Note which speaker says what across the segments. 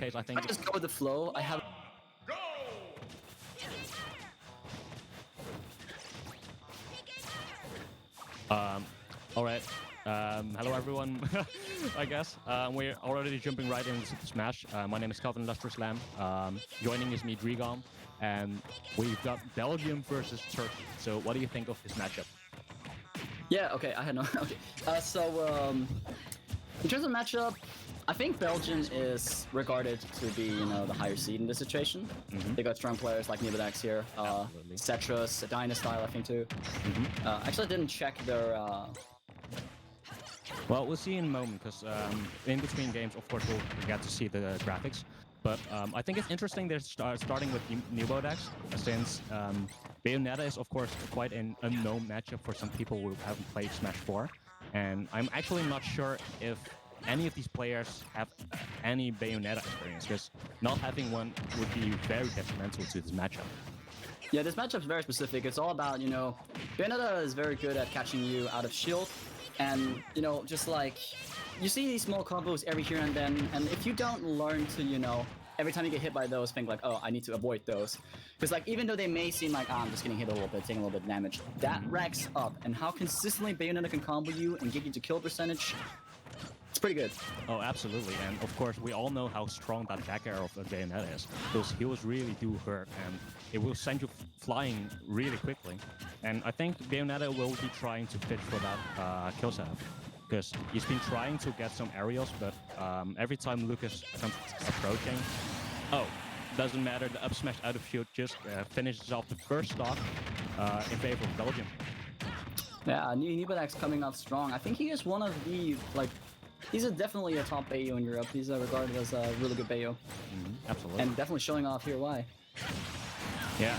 Speaker 1: case, I think
Speaker 2: I just go with the flow. I have.
Speaker 1: All right. Hello, everyone. I guess we're already jumping right into the Smash. My name is Calvin Lusterslam. Joining is me, Drigom, and we've got Belgium versus Turkey. So, what do you think of this matchup?
Speaker 2: Yeah. Okay. I had no. Okay. In terms of matchup, I think Belgium is regarded to be, the higher seed in this situation. They got strong players like Nibidex here, Cetrus, Dynastyle, I think too. Actually, I didn't check their.
Speaker 1: Well, we'll see in a moment, because in between games, of course, we'll get to see the graphics. But I think it's interesting they're starting with Nubodex, since Bayonetta is, of course, quite an unknown matchup for some people who haven't played Smash 4. And I'm actually not sure if any of these players have any Bayonetta experience, because not having one would be very detrimental to this matchup.
Speaker 2: Yeah, this matchup's very specific. It's all about, Bayonetta is very good at catching you out of shield. And, just like, you see these small combos every here and then, and if you don't learn to, every time you get hit by those, think like, oh, I need to avoid those. Because, like, even though they may seem like, I'm just getting hit a little bit, taking a little bit of damage, that racks up. And how consistently Bayonetta can combo you and get you to kill percentage, it's pretty good.
Speaker 1: Oh, absolutely. And, of course, we all know how strong that back air of Bayonetta is. Those heals really do hurt, and it will send you flying really quickly. And I think Bayonetta will be trying to fish for that kill setup, because he's been trying to get some aerials, but every time Lucas comes approaching, doesn't matter, the up smash out of shield just finishes off the first stock in favor of Belgium.
Speaker 2: Yeah, Nibidex coming out strong. I think he is one of the, he's definitely a top Bayo in Europe. He's regarded as a really good Bayo.
Speaker 1: Absolutely.
Speaker 2: And definitely showing off here why.
Speaker 1: Yeah,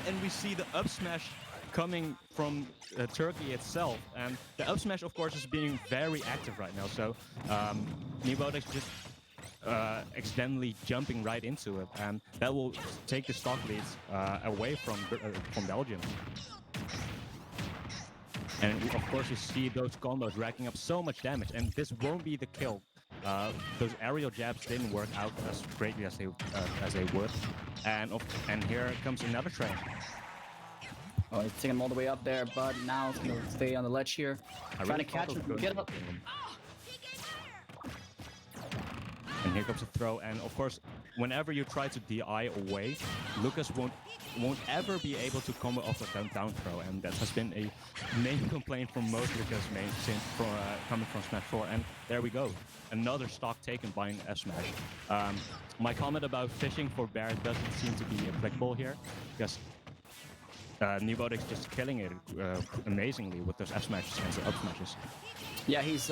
Speaker 1: and we see the up smash coming from Turkey itself, and the up smash, of course, is being very active right now. So Nibodex just accidentally jumping right into it, and that will take the stock leads away from Belgium. And of course, you see those combos racking up so much damage, and this won't be the kill. Those aerial jabs didn't work out as greatly as they would, and here comes another train.
Speaker 2: Oh, he's taking him all the way up there, but now he's gonna stay on the ledge here, trying to catch him. Get up.
Speaker 1: And here comes a throw, and of course, whenever you try to DI away, Lucas won't ever be able to combo off a down throw, and that has been a main complaint from most Lucas mains coming from Smash 4. And there we go, another stock taken by an F Smash. My comment about fishing for bear doesn't seem to be applicable here, because Nubodex just killing it amazingly with those F smashes and up smashes.
Speaker 2: Yeah, he's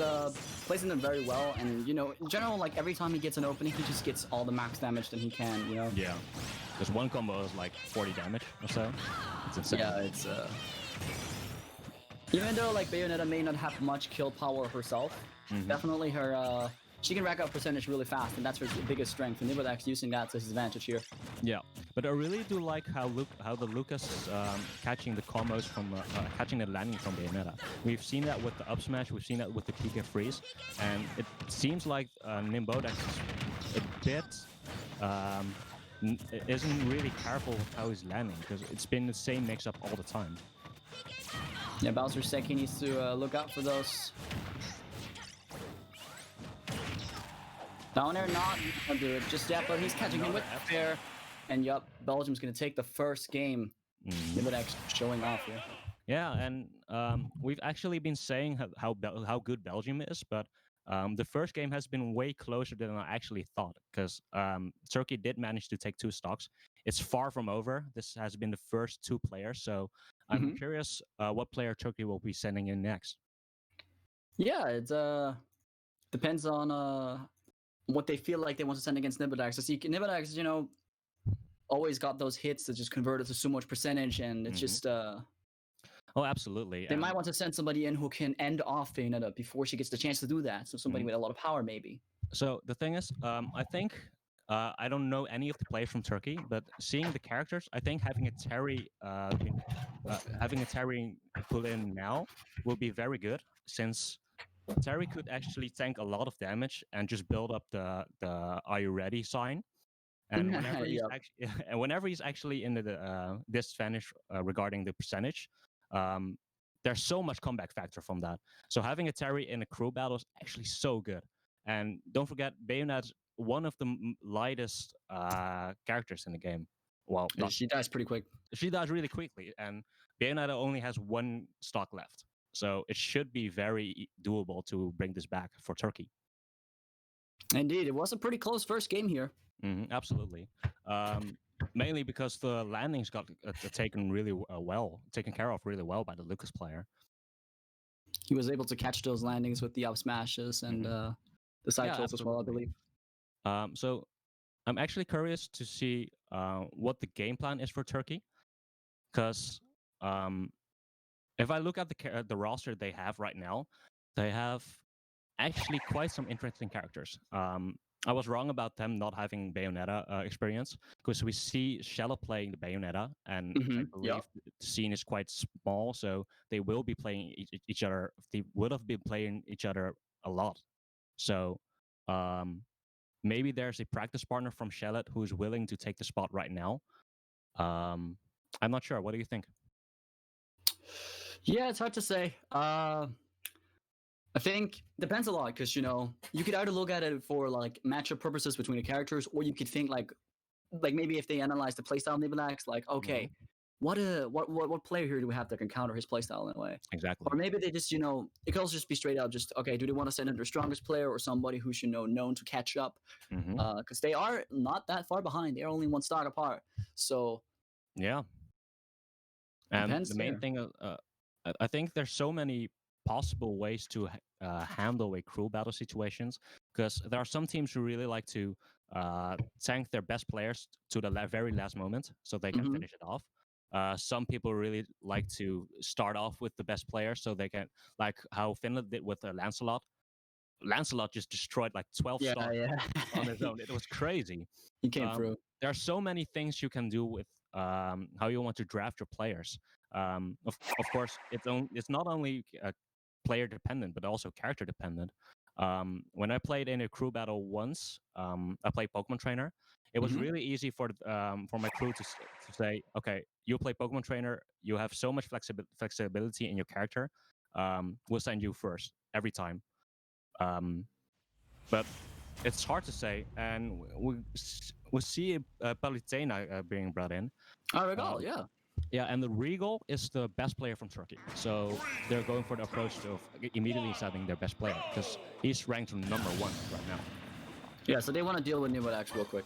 Speaker 2: placing them very well, and in general, like every time he gets an opening, he just gets all the max damage that he can.
Speaker 1: Yeah, because one combo is like 40 damage or so. It's insane.
Speaker 2: Yeah, it's even though like Bayonetta may not have much kill power herself, definitely her she can rack up percentage really fast, and that's her biggest strength. And Nibidex using that to his advantage here.
Speaker 1: Yeah, but I really do like how the Lucas catching the combos from catching the landing from Bayonetta. We've seen that with the up smash, we've seen that with the PK freeze, and it seems like Nibodex is a bit isn't really careful with how he's landing, because it's been the same mix-up all the time.
Speaker 2: Yeah, Bowser Seki needs to look out for those. Down air, not gonna do it just yet, but he's catching him with fair. And yup, Belgium's gonna take the first game. Nibidex showing off here.
Speaker 1: Yeah, and we've actually been saying how good Belgium is, but the first game has been way closer than I actually thought, because Turkey did manage to take 2 stocks. It's far from over. This has been the first 2 players, so I'm curious what player Turkey will be sending in next.
Speaker 2: Yeah, it depends on what they feel like they want to send against Nibidex. I see Nibidex, always got those hits that just converted to so much percentage, and it's just
Speaker 1: Oh, absolutely.
Speaker 2: they might want to send somebody in who can end off Bayonetta before she gets the chance to do that. So somebody with a lot of power, maybe.
Speaker 1: So the thing is, I think I don't know any of the players from Turkey, but seeing the characters, I think having a Terry put in now will be very good, since Terry could actually tank a lot of damage and just build up the "Are you ready?" sign. And whenever he's
Speaker 2: Yep.
Speaker 1: actually and whenever he's actually in the disadvantage regarding the percentage, um, there's so much comeback factor from that. So having a Terry in a crew battle is actually so good. And don't forget, Bayonet's one of the lightest characters in the game. Well, not
Speaker 2: She dies pretty quick.
Speaker 1: she dies really quickly, and Bayonetta only has one stock left, so it should be very doable to bring this back for Turkey.
Speaker 2: Indeed, it was a pretty close first game here.
Speaker 1: Absolutely. Mainly because the landings got taken really taken care of really well by the Lucas player.
Speaker 2: He was able to catch those landings with the up smashes and the side tilts as well, I believe.
Speaker 1: So I'm actually curious to see what the game plan is for Turkey, because if I look at the roster they have right now, they have actually quite some interesting characters. I was wrong about them not having Bayonetta experience, because we see Shella playing the Bayonetta, and I believe
Speaker 2: Yep.
Speaker 1: the scene is quite small, so they will be playing each other. They would have been playing each other a lot. So maybe there's a practice partner from Shellet who's willing to take the spot right now. I'm not sure. What do you think?
Speaker 2: Yeah, it's hard to say. I think depends a lot because you could either look at it for like matchup purposes between the characters, or you could think like maybe if they analyze the playstyle of Nibelax, like okay, what player here do we have that can counter his playstyle in a way?
Speaker 1: Exactly.
Speaker 2: Or maybe they just it could also just be straight out just okay, do they want to send in their strongest player or somebody who's known to catch up? Because they are not that far behind; they're only one stock apart. So
Speaker 1: yeah, and
Speaker 2: depends
Speaker 1: the main
Speaker 2: there.
Speaker 1: thing, I think there's so many possible ways to handle a crew battle situations, because there are some teams who really like to tank their best players to the very last moment so they can finish it off. Some people really like to start off with the best player so they can, like how Finland did with Lancelot. Lancelot just destroyed like 12 stocks on his own. It was crazy.
Speaker 2: He came through.
Speaker 1: There are so many things you can do with how you want to draft your players. Of course, it's not only player dependent, but also character dependent. When I played in a crew battle once, I played Pokemon Trainer. It was really easy for my crew to say, okay, you play Pokemon Trainer, you have so much flexibility in your character. We'll send you first every time. But it's hard to say, and we see Palitena being brought in.
Speaker 2: Oh, Regal, yeah.
Speaker 1: Yeah, and the Regal is the best player from Turkey, so they're going for the approach of immediately sending their best player because he's ranked #1 right now.
Speaker 2: Yeah, so they want to deal with Nibelax real quick.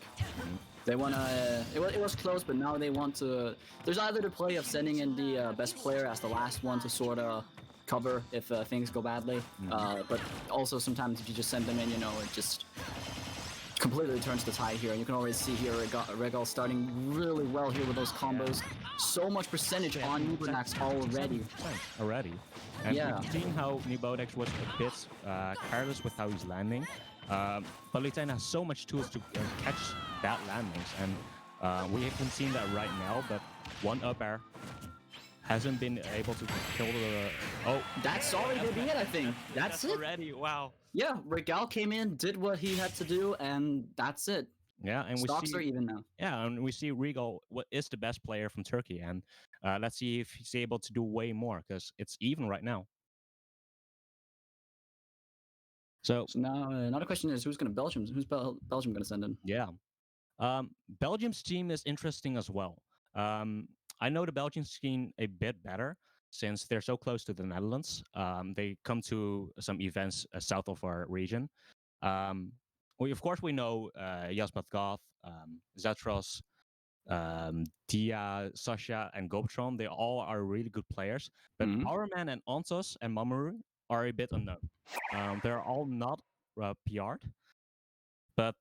Speaker 2: They want to. It was close, but now they want to. There's either the play of sending in the best player as the last one to sort of cover if things go badly, but also sometimes if you just send them in, it just completely turns the tide here. And you can already see here Regal starting really well here with those combos. So much percentage on Nibelax already.
Speaker 1: And we've seen how Nibelax was a bit careless with how he's landing. Palitena has so much tools to catch that landings, and we haven't seen that right now, but one up air hasn't been able to kill the...
Speaker 2: That's already going to be it, I think. That's it.
Speaker 1: Already, wow.
Speaker 2: Yeah, Regal came in, did what he had to do, and that's it.
Speaker 1: Yeah, and
Speaker 2: stocks are even now.
Speaker 1: Yeah, and we see Regal is the best player from Turkey, and let's see if he's able to do way more, because it's even right now. So
Speaker 2: now another question is who's Belgium going to send in?
Speaker 1: Yeah, Belgium's team is interesting as well. I know the Belgian scene a bit better since they're so close to the Netherlands. They come to some events south of our region. Of course we know Jasmat Goth, Zetros, Dia, Sasha, and Gobtron. They all are really good players. But Powerman and Ontos and Mamoru are a bit unknown. They're all not PR'd, but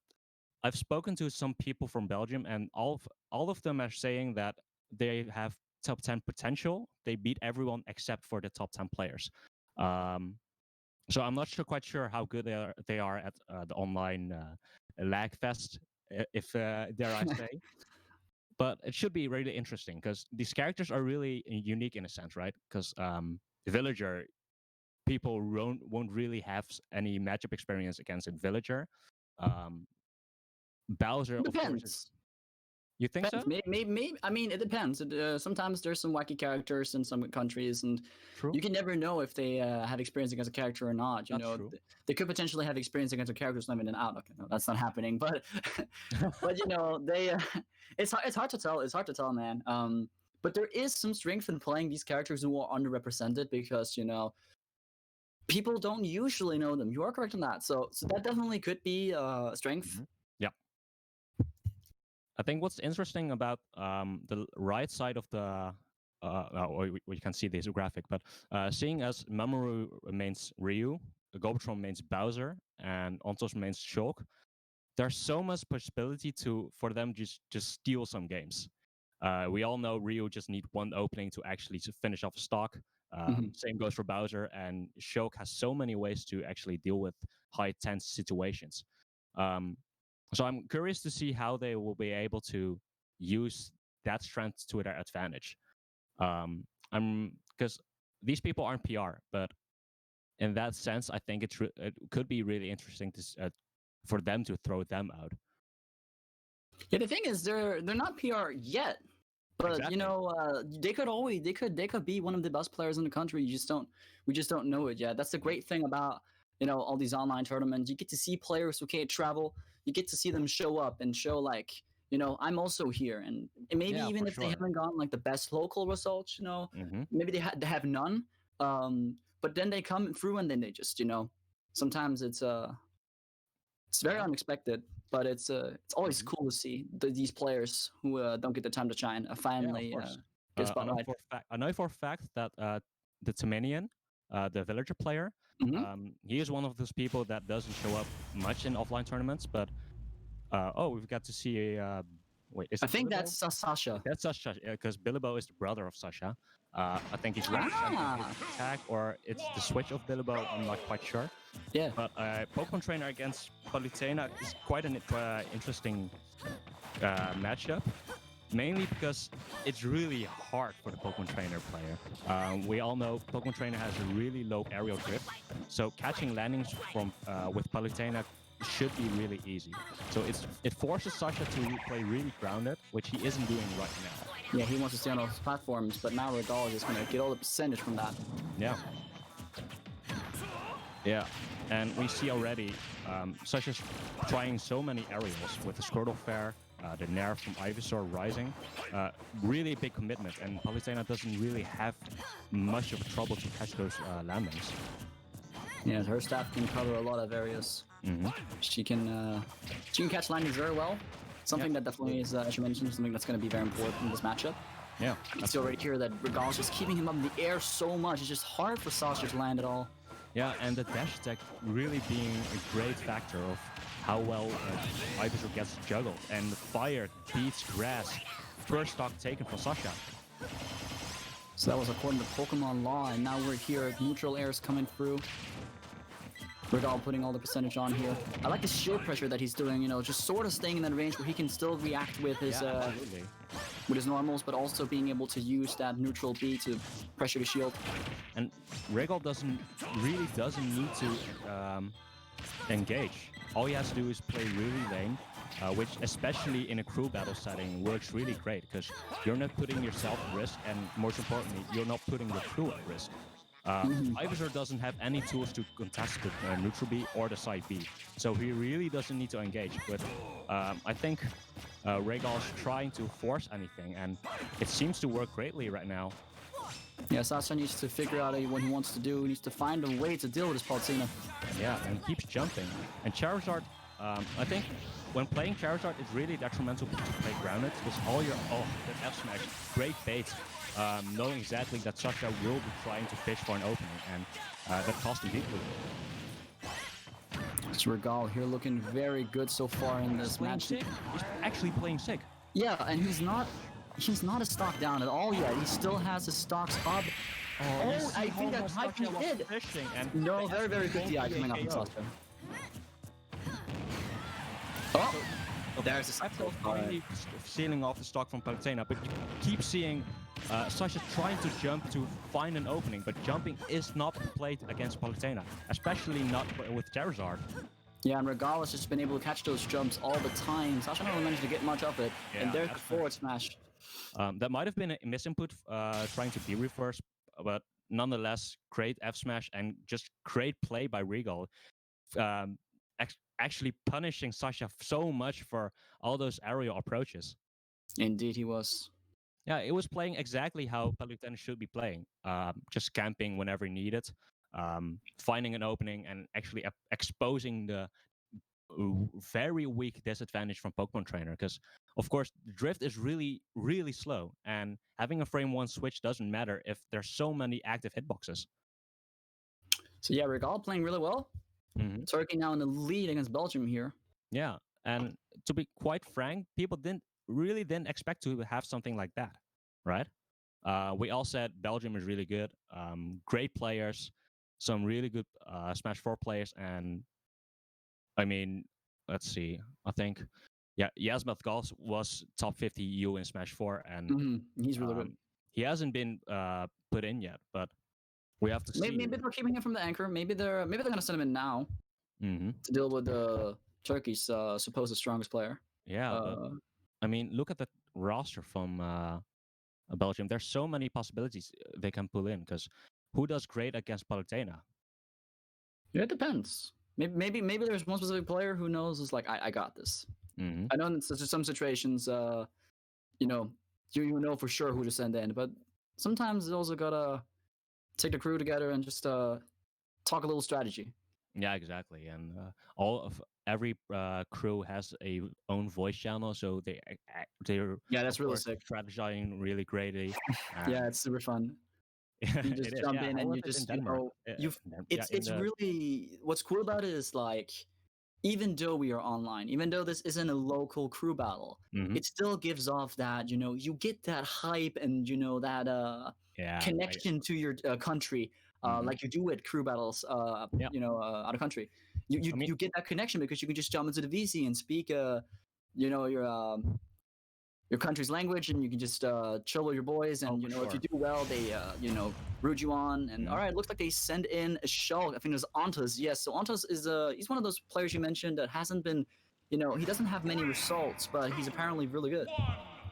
Speaker 1: I've spoken to some people from Belgium, and all of them are saying that they have top 10 potential. They beat everyone except for the top 10 players. So I'm not quite sure how good they are at the online lag fest, if dare I say. But it should be really interesting because these characters are really unique in a sense, right? Because the Villager, people won't really have any matchup experience against a villager. Bowser, of course, is.
Speaker 2: Depends.
Speaker 1: You think so?
Speaker 2: Depends. Maybe, I mean, it depends. Sometimes there's some wacky characters in some countries, and
Speaker 1: True.
Speaker 2: you can never know if they have experience against a character or not. You
Speaker 1: That's
Speaker 2: know,
Speaker 1: true.
Speaker 2: they could potentially have experience against a character who's not even out. Okay, no, that's not happening. But but you know, they it's hard to tell. It's hard to tell, man. But there is some strength in playing these characters who are underrepresented because you know people don't usually know them. You are correct on that. So that definitely could be a strength.
Speaker 1: Mhm. Yeah. I think what's interesting about the right side of the we can see this graphic, but seeing as Mamoru remains Ryu, Gobatron remains Bowser, and Ontos remains Shulk, there's so much possibility for them just steal some games. We all know Ryu just need one opening to actually finish off a stock. Same goes for Bowser, and Shulk has so many ways to actually deal with high tense situations. So I'm curious to see how they will be able to use that strength to their advantage. I'm because these people aren't PR, but in that sense, I think it could be really interesting for them to throw them out.
Speaker 2: Yeah, the thing is, they're not PR yet, but
Speaker 1: Exactly.
Speaker 2: you know, they could be one of the best players in the country. We just don't know it yet. That's the great thing about you know all these online tournaments. You get to see players who can't travel. You get to see them show up and show like you know I'm also here, and maybe
Speaker 1: Yeah,
Speaker 2: even
Speaker 1: for
Speaker 2: if they
Speaker 1: sure.
Speaker 2: haven't gotten like the best local results, you know,
Speaker 1: Mm-hmm.
Speaker 2: maybe they have none. But then they come through and then they just you know sometimes it's very unexpected, but it's always cool to see these players who don't get the time to shine finally
Speaker 1: Yeah, of course.
Speaker 2: get a
Speaker 1: I know
Speaker 2: spotlight.
Speaker 1: I know for a fact that the Tamanian, the villager player,
Speaker 2: Hmm.
Speaker 1: he is one of those people that doesn't show up much in offline tournaments. But we've got to see a wait, is
Speaker 2: I
Speaker 1: it
Speaker 2: think
Speaker 1: Bilbo?
Speaker 2: that's Sasha.
Speaker 1: That's Sasha, because Bilbo is the brother of Sasha. I think he's representing his attack, or it's the switch of Bilbo. I'm not quite sure.
Speaker 2: Yeah.
Speaker 1: But Pokemon Trainer against Palutena is quite an interesting matchup, mainly because it's really hard for the Pokemon Trainer player. We all know Pokemon Trainer has a really low aerial drift, so catching landings from with Palutena should be really easy. So it forces Sasha to play really grounded, which he isn't doing right now.
Speaker 2: Yeah, he wants to stay on those platforms, but now Regal is going to get all the percentage from that.
Speaker 1: Yeah. Yeah, and we see already Sasha's trying so many aerials with the Squirtle Fair, the Nair from Ivysaur rising. Really big commitment, and Palutena doesn't really have much of a trouble to catch those landings.
Speaker 2: Yeah, her staff can cover a lot of areas.
Speaker 1: Mm-hmm.
Speaker 2: She can catch landings very well. Something that definitely is, as you mentioned, something that's going to be very important in this matchup.
Speaker 1: Yeah,
Speaker 2: You can see already here that Regal is just keeping him up in the air so much. It's just hard for Sasha to land at all.
Speaker 1: yeah, and the dash attack really being a great factor of how well Ivysaur gets juggled, and the fire beats grass. First stock taken for Sasha.
Speaker 2: So that was according to Pokemon law, and now we're here. Neutral air is coming through. Regal putting all the percentage on here. I like the shield pressure that he's doing, you know, just sort of staying in that range where he can still react with his normals, but also being able to use that neutral B to pressure the shield.
Speaker 1: And Regal really doesn't need to engage. All he has to do is play really lane, which especially in a crew battle setting works really great because you're not putting yourself at risk, and most importantly, you're not putting the crew at risk. Ivysaur doesn't have any tools to contest the neutral B or the side B, so he really doesn't need to engage. But I think Regal's trying to force anything, and it seems to work greatly right now.
Speaker 2: Yeah, Sasha needs to figure out what he wants to do. He needs to find a way to deal with this Palutena.
Speaker 1: Yeah, and keeps jumping. And Charizard, I think when playing Charizard, it's really detrimental to play grounded because all your that F smash, great bait, knowing exactly that Sasha will be trying to fish for an opening, and that cost him deeply.
Speaker 2: It's Regal here looking very good so far in this match.
Speaker 1: He's actually playing sick.
Speaker 2: Yeah, and he's not a stock down at all yet. He still has his stocks up. Oh, I think that might be it. No, very, very good DI coming up from Sasha.
Speaker 1: Oh, there's a finally sealing off the stock from Palutena, but you keep seeing Sasha trying to jump to find an opening, but jumping is not played against Palutena, especially not with Charizard.
Speaker 2: Yeah, and Regal has just been able to catch those jumps all the time. Sasha never managed to get much of it.
Speaker 1: Yeah,
Speaker 2: And there's the
Speaker 1: that's
Speaker 2: forward smash.
Speaker 1: That might have been a misinput, trying to be reverse, but nonetheless, great F smash and just great play by Regal, um, actually punishing Sasha so much for all those aerial approaches.
Speaker 2: Indeed, he was.
Speaker 1: Yeah, it was playing exactly how Palutena should be playing, just camping whenever needed, finding an opening, and actually exposing the very weak disadvantage from Pokemon Trainer. Because, of course, the drift is really, really slow, and having a frame 1 switch doesn't matter if there's so many active hitboxes.
Speaker 2: So yeah, Regal playing really well.
Speaker 1: Mm-hmm.
Speaker 2: Turkey now in the lead against Belgium here.
Speaker 1: Yeah, and to be quite frank, people didn't expect to have something like that, right? We all said Belgium is really good, great players, some really good Smash 4 players, and I mean, let's see, I think, yeah, Yasmath Gals was top 50 EU in Smash 4, and
Speaker 2: He's really good.
Speaker 1: he hasn't been put in yet, but we have to see.
Speaker 2: Maybe they're keeping him from the anchor. Maybe they're gonna send him in now
Speaker 1: Mm-hmm.
Speaker 2: to deal with Turkey's supposed strongest player.
Speaker 1: Yeah, but, I mean, look at the roster from Belgium. There's so many possibilities they can pull in, because who does great against Palutena?
Speaker 2: Yeah, it depends. Maybe there's one specific player who knows is like I got this.
Speaker 1: Mm-hmm.
Speaker 2: I know in some situations, you know for sure who to send in, but sometimes you also gotta take the crew together and just talk a little strategy.
Speaker 1: Yeah, exactly. And every crew has a own voice channel, so they're
Speaker 2: that's
Speaker 1: of
Speaker 2: really
Speaker 1: course,
Speaker 2: sick.
Speaker 1: strategizing really greatly.
Speaker 2: Yeah, it's super fun. You just jump in and you just it's really what's cool about it is like, even though we are online, even though this isn't a local crew battle, it still gives off that you get that hype and that connection to your country, like you do at crew battles, out of country. You get that connection because you can just jump into the VC and speak your country's language, and you can just chill with your boys, and if you do well, they root you on. And all right, looks like they send in a Shulk. I think it was Ontas. Yes, so Ontas is he's one of those players you mentioned that hasn't been, he doesn't have many results, but he's apparently really good.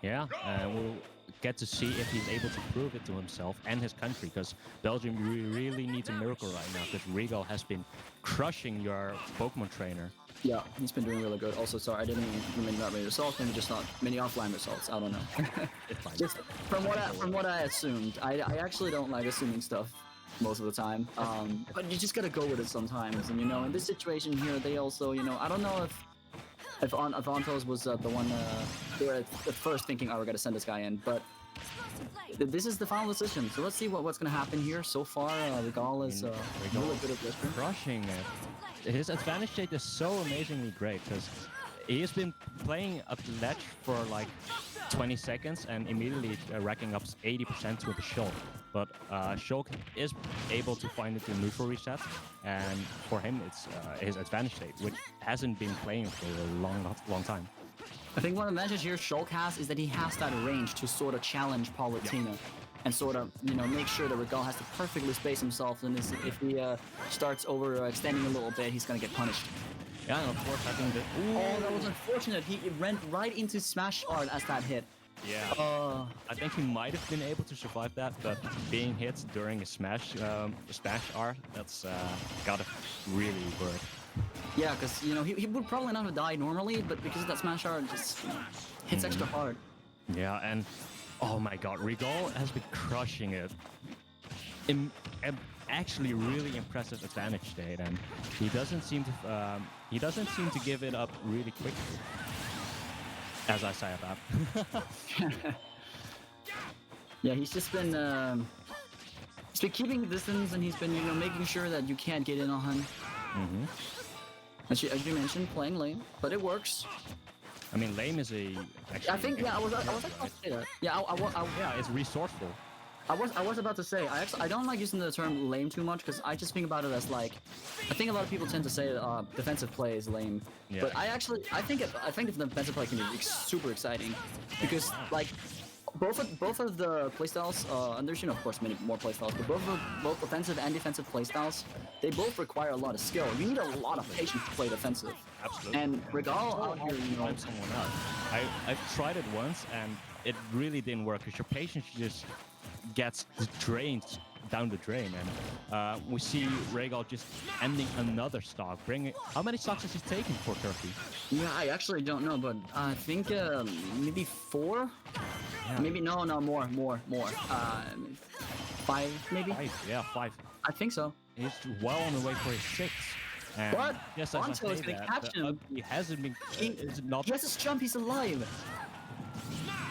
Speaker 1: Yeah, we'll get to see if he's able to prove it to himself and his country, because Belgium really needs a miracle right now, because Regal has been crushing your Pokemon Trainer.
Speaker 2: Yeah, he's been doing really good. Also, sorry, I didn't mean that many results, maybe just not many offline results. I don't know.
Speaker 1: It's fine.
Speaker 2: Just from what I assumed. I actually don't like assuming stuff most of the time. But you just gotta go with it sometimes. And in this situation here, they also, I don't know if Ontos was the one they were at first thinking, oh, we're gonna send this guy in, but this is the final decision. So let's see what's gonna happen here. So far, Regal is really good at this.
Speaker 1: Crushing it. His advantage state is so amazingly great, because he has been playing up the ledge for like 20 seconds and immediately racking up 80% to the Shulk. But Shulk is able to find it in neutral reset, and for him it's his advantage state, which hasn't been playing for a long time.
Speaker 2: I think one advantage here Shulk has is that he has that range to sort of challenge Palutena. And sort of, make sure that Regal has to perfectly space himself, and if he starts overextending a little bit, he's gonna get punished.
Speaker 1: Yeah, and of course, I think that...
Speaker 2: Oh, that was unfortunate. He went right into SmashCore as that hit.
Speaker 1: Yeah. I think he might have been able to survive that, but being hit during a Smash art, that's gotta really work.
Speaker 2: Yeah, because, he would probably not have died normally, but because of that Smash art, just hits extra hard.
Speaker 1: Yeah, and... oh my god, Regal has been crushing it. Actually, really impressive advantage state, and he doesn't seem to give it up really quickly. As I say about.
Speaker 2: Yeah, he's just been keeping distance, and he's been making sure that you can't get in on him. As you mentioned, playing lame, but it works.
Speaker 1: I mean, lame is a.
Speaker 2: I think I was about to say that. Yeah,
Speaker 1: yeah, it's resourceful.
Speaker 2: I was about to say I don't like using the term lame too much, because I just think about it as like, I think a lot of people tend to say defensive play is lame, but I think the defensive play can be super exciting, because like both of the playstyles, and there's of course many more playstyles, but both offensive and defensive playstyles, they both require a lot of skill. You need a lot of patience to play defensive.
Speaker 1: Absolutely.
Speaker 2: And Regal out here,
Speaker 1: find someone out. I've tried it once and it really didn't work because your patience just gets drained down the drain, and we see Regal just ending another stock. How many stocks has he taken for Turkey?
Speaker 2: Yeah, I actually don't know, but I think maybe 4.
Speaker 1: Yeah.
Speaker 2: Maybe no, more. 5 maybe.
Speaker 1: 5, yeah, 5.
Speaker 2: I think so.
Speaker 1: He's well on the way for his 6th. And
Speaker 2: What?
Speaker 1: yes, as I
Speaker 2: Bonto is
Speaker 1: say
Speaker 2: gonna
Speaker 1: that,
Speaker 2: catch him.
Speaker 1: He hasn't been. Is not.
Speaker 2: He has his jump. He's alive.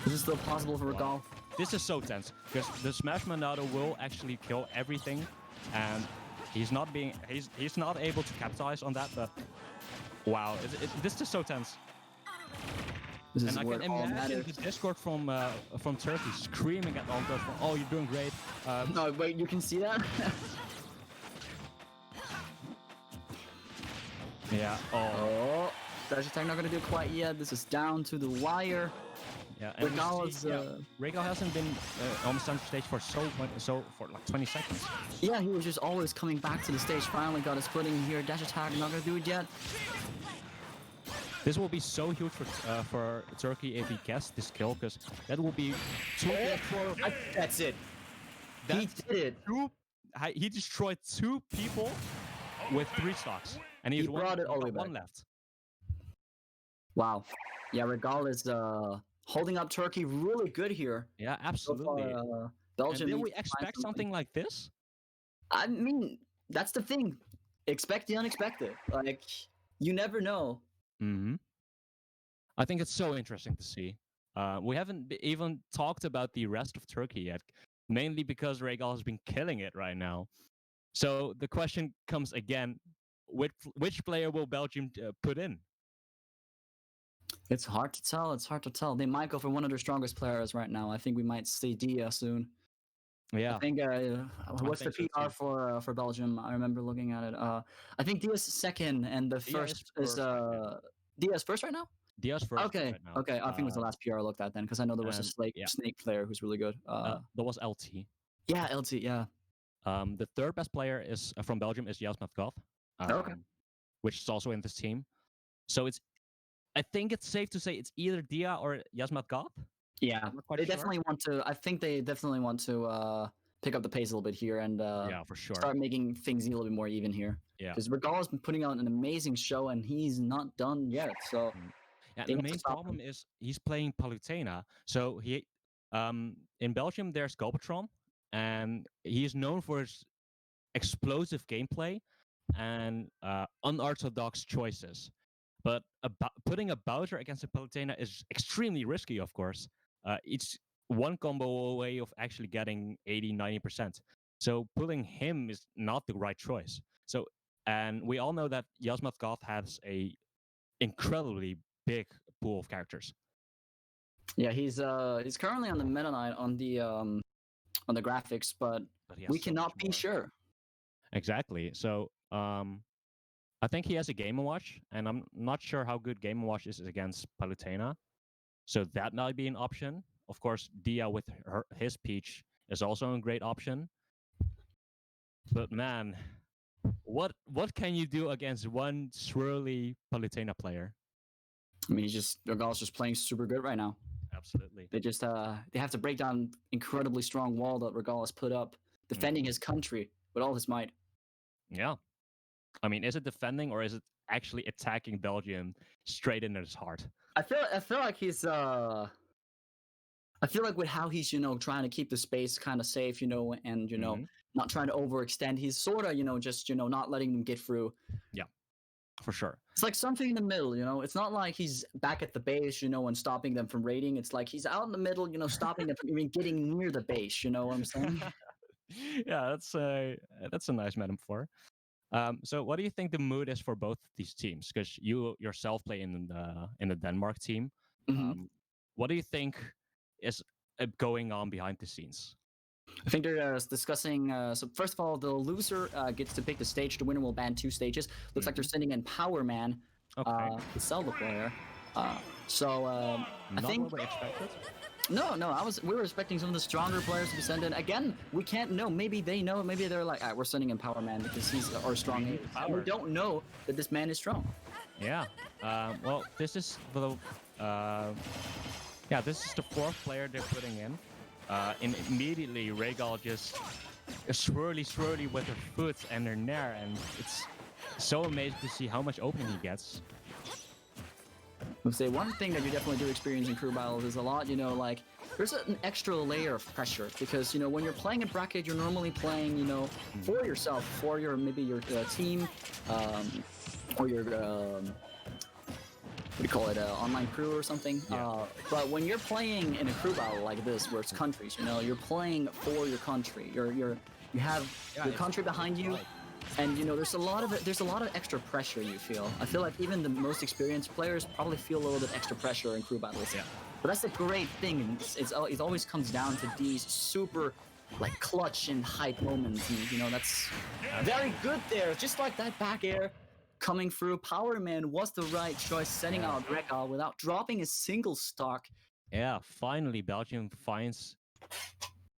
Speaker 2: Is this still possible for Regal?
Speaker 1: This is so tense because the Smash Manado will actually kill everything, and he's not able to capitalize on that. But wow, this is so tense.
Speaker 2: This is
Speaker 1: And I
Speaker 2: where
Speaker 1: can
Speaker 2: it all
Speaker 1: imagine
Speaker 2: matters.
Speaker 1: the Discord from Turkey screaming at Ontos from, "Oh, you're doing great."
Speaker 2: No, wait, you can see that?
Speaker 1: Yeah.
Speaker 2: Oh, dash attack not gonna do quite yet. This is down to the wire.
Speaker 1: Yeah. And
Speaker 2: Regal
Speaker 1: we
Speaker 2: is,
Speaker 1: see, Regal hasn't been on the center stage for for like 20 seconds.
Speaker 2: Yeah, he was just always coming back to the stage. Finally got his footing here. Dash attack not gonna do it yet.
Speaker 1: This will be so huge for Turkey if he gets this kill, because that will be
Speaker 2: That's it. He did it.
Speaker 1: He destroyed 2 people with 3 stocks, and
Speaker 2: He brought it all the way
Speaker 1: one
Speaker 2: back.
Speaker 1: left.
Speaker 2: Wow. Yeah, Regal is holding up Turkey really good here.
Speaker 1: Yeah,
Speaker 2: So
Speaker 1: absolutely.
Speaker 2: far, Belgium.
Speaker 1: And did we
Speaker 2: needs to find
Speaker 1: expect something like this?
Speaker 2: I mean, that's the thing. Expect the unexpected. Like, you never know.
Speaker 1: Mm-hmm. I think it's so interesting to see. We haven't even talked about the rest of Turkey yet, mainly because Regal has been killing it right now. So the question comes again: which player will Belgium put in?
Speaker 2: It's hard to tell. It's hard to tell. They might go for one of their strongest players right now. I think we might see Dia soon.
Speaker 1: Yeah.
Speaker 2: I think what's the
Speaker 1: think so
Speaker 2: PR for Belgium? I remember looking at it. I think Dia's second, and the
Speaker 1: Dia is
Speaker 2: first is
Speaker 1: first right now.
Speaker 2: Dia's first right now.
Speaker 1: Dia's first
Speaker 2: Okay,
Speaker 1: right now.
Speaker 2: okay. I think it was the last PR I looked at then, because I know there was a
Speaker 1: and, yeah.
Speaker 2: snake player who's really good.
Speaker 1: That was LT.
Speaker 2: Yeah, LT. Yeah.
Speaker 1: The third best player is from Belgium is Yasmat Goth,
Speaker 2: Okay.
Speaker 1: which is also in this team. So I think it's safe to say it's either Dia or Yasmat Goth.
Speaker 2: Yeah,
Speaker 1: I'm not quite
Speaker 2: they
Speaker 1: sure.
Speaker 2: definitely want to. I think they definitely want to pick up the pace a little bit here and
Speaker 1: Yeah, for sure.
Speaker 2: start making things a little bit more even here.
Speaker 1: Yeah.
Speaker 2: Because Regal's been putting out an amazing show and he's not done yet. So
Speaker 1: Yeah,
Speaker 2: they
Speaker 1: the
Speaker 2: have to
Speaker 1: main
Speaker 2: stop
Speaker 1: problem is he's playing Palutena. So he in Belgium there's Galbatron, and he is known for his explosive gameplay and unorthodox choices. But putting a Bowser against a Palutena is extremely risky, of course. It's one combo away of actually getting 80-90%. So pulling him is not the right choice. So, and we all know that Yasmat Goth has a incredibly big pool of characters.
Speaker 2: yeah, he's currently on the Meta Knight on the graphics, but
Speaker 1: But he has
Speaker 2: we
Speaker 1: so
Speaker 2: cannot
Speaker 1: much
Speaker 2: be
Speaker 1: more.
Speaker 2: sure.
Speaker 1: Exactly. So I think he has a Game & Watch, and I'm not sure how good Game & Watch is against Palutena. So that might be an option. Of course, Dia with his Peach is also a great option. But man, what can you do against one swirly Palutena player?
Speaker 2: I mean, Regal's just playing super good right now.
Speaker 1: Absolutely.
Speaker 2: They just they have to break down incredibly strong wall that Regal has put up, defending his country with all his might.
Speaker 1: Yeah. I mean, is it defending or is it actually attacking Belgium straight into his heart?
Speaker 2: I feel like he's I feel like with how he's trying to keep the space kind of safe, and not trying to overextend, he's sort of just not letting them get through.
Speaker 1: Yeah, for sure.
Speaker 2: It's like something in the middle, it's not like he's back at the base, and stopping them from raiding. It's like he's out in the middle, stopping them from even getting near the base. You know what I'm saying?
Speaker 1: Yeah, that's a nice metaphor. So what do you think the mood is for both these teams? Because you yourself play in the Denmark team.
Speaker 2: Mhm.
Speaker 1: What do you think is going on behind the scenes?
Speaker 2: I think they're discussing. So first of all, the loser gets to pick the stage. The winner will ban 2 stages. Looks like they're sending in Power Man,
Speaker 1: Okay.
Speaker 2: the Zelda player. I
Speaker 1: Not
Speaker 2: think
Speaker 1: what we expected.
Speaker 2: No, no, we were expecting some of the stronger players to be sent in. Again, we can't know. Maybe they know. Maybe they're like, we're sending in Power Man because he's our strong ace. And we don't know that this man is strong.
Speaker 1: Yeah. Well, this is the this is the fourth player they're putting in. And immediately Rhaegal just swirly with her foot and her nair, and it's so amazing to see how much opening he gets.
Speaker 2: I'll say one thing that you definitely do experience in crew battles is a lot, like there's an extra layer of pressure because when you're playing a bracket, you're normally playing, for yourself, for maybe your team, or your what do you call it, online crew or something.
Speaker 1: Yeah.
Speaker 2: But when you're playing in a crew battle like this, where it's countries, you're playing for your country. You have your country behind you. And there's a lot of extra pressure you feel. I feel like even the most experienced players probably feel a little bit extra pressure in crew battles.
Speaker 1: Yeah.
Speaker 2: But that's the great thing. It always comes down to these super like clutch and hype moments. And that's very good there. Just like that back air coming through. Power Man was the right choice, setting out Rhaegal without dropping a single stock.
Speaker 1: Yeah, finally Belgium finds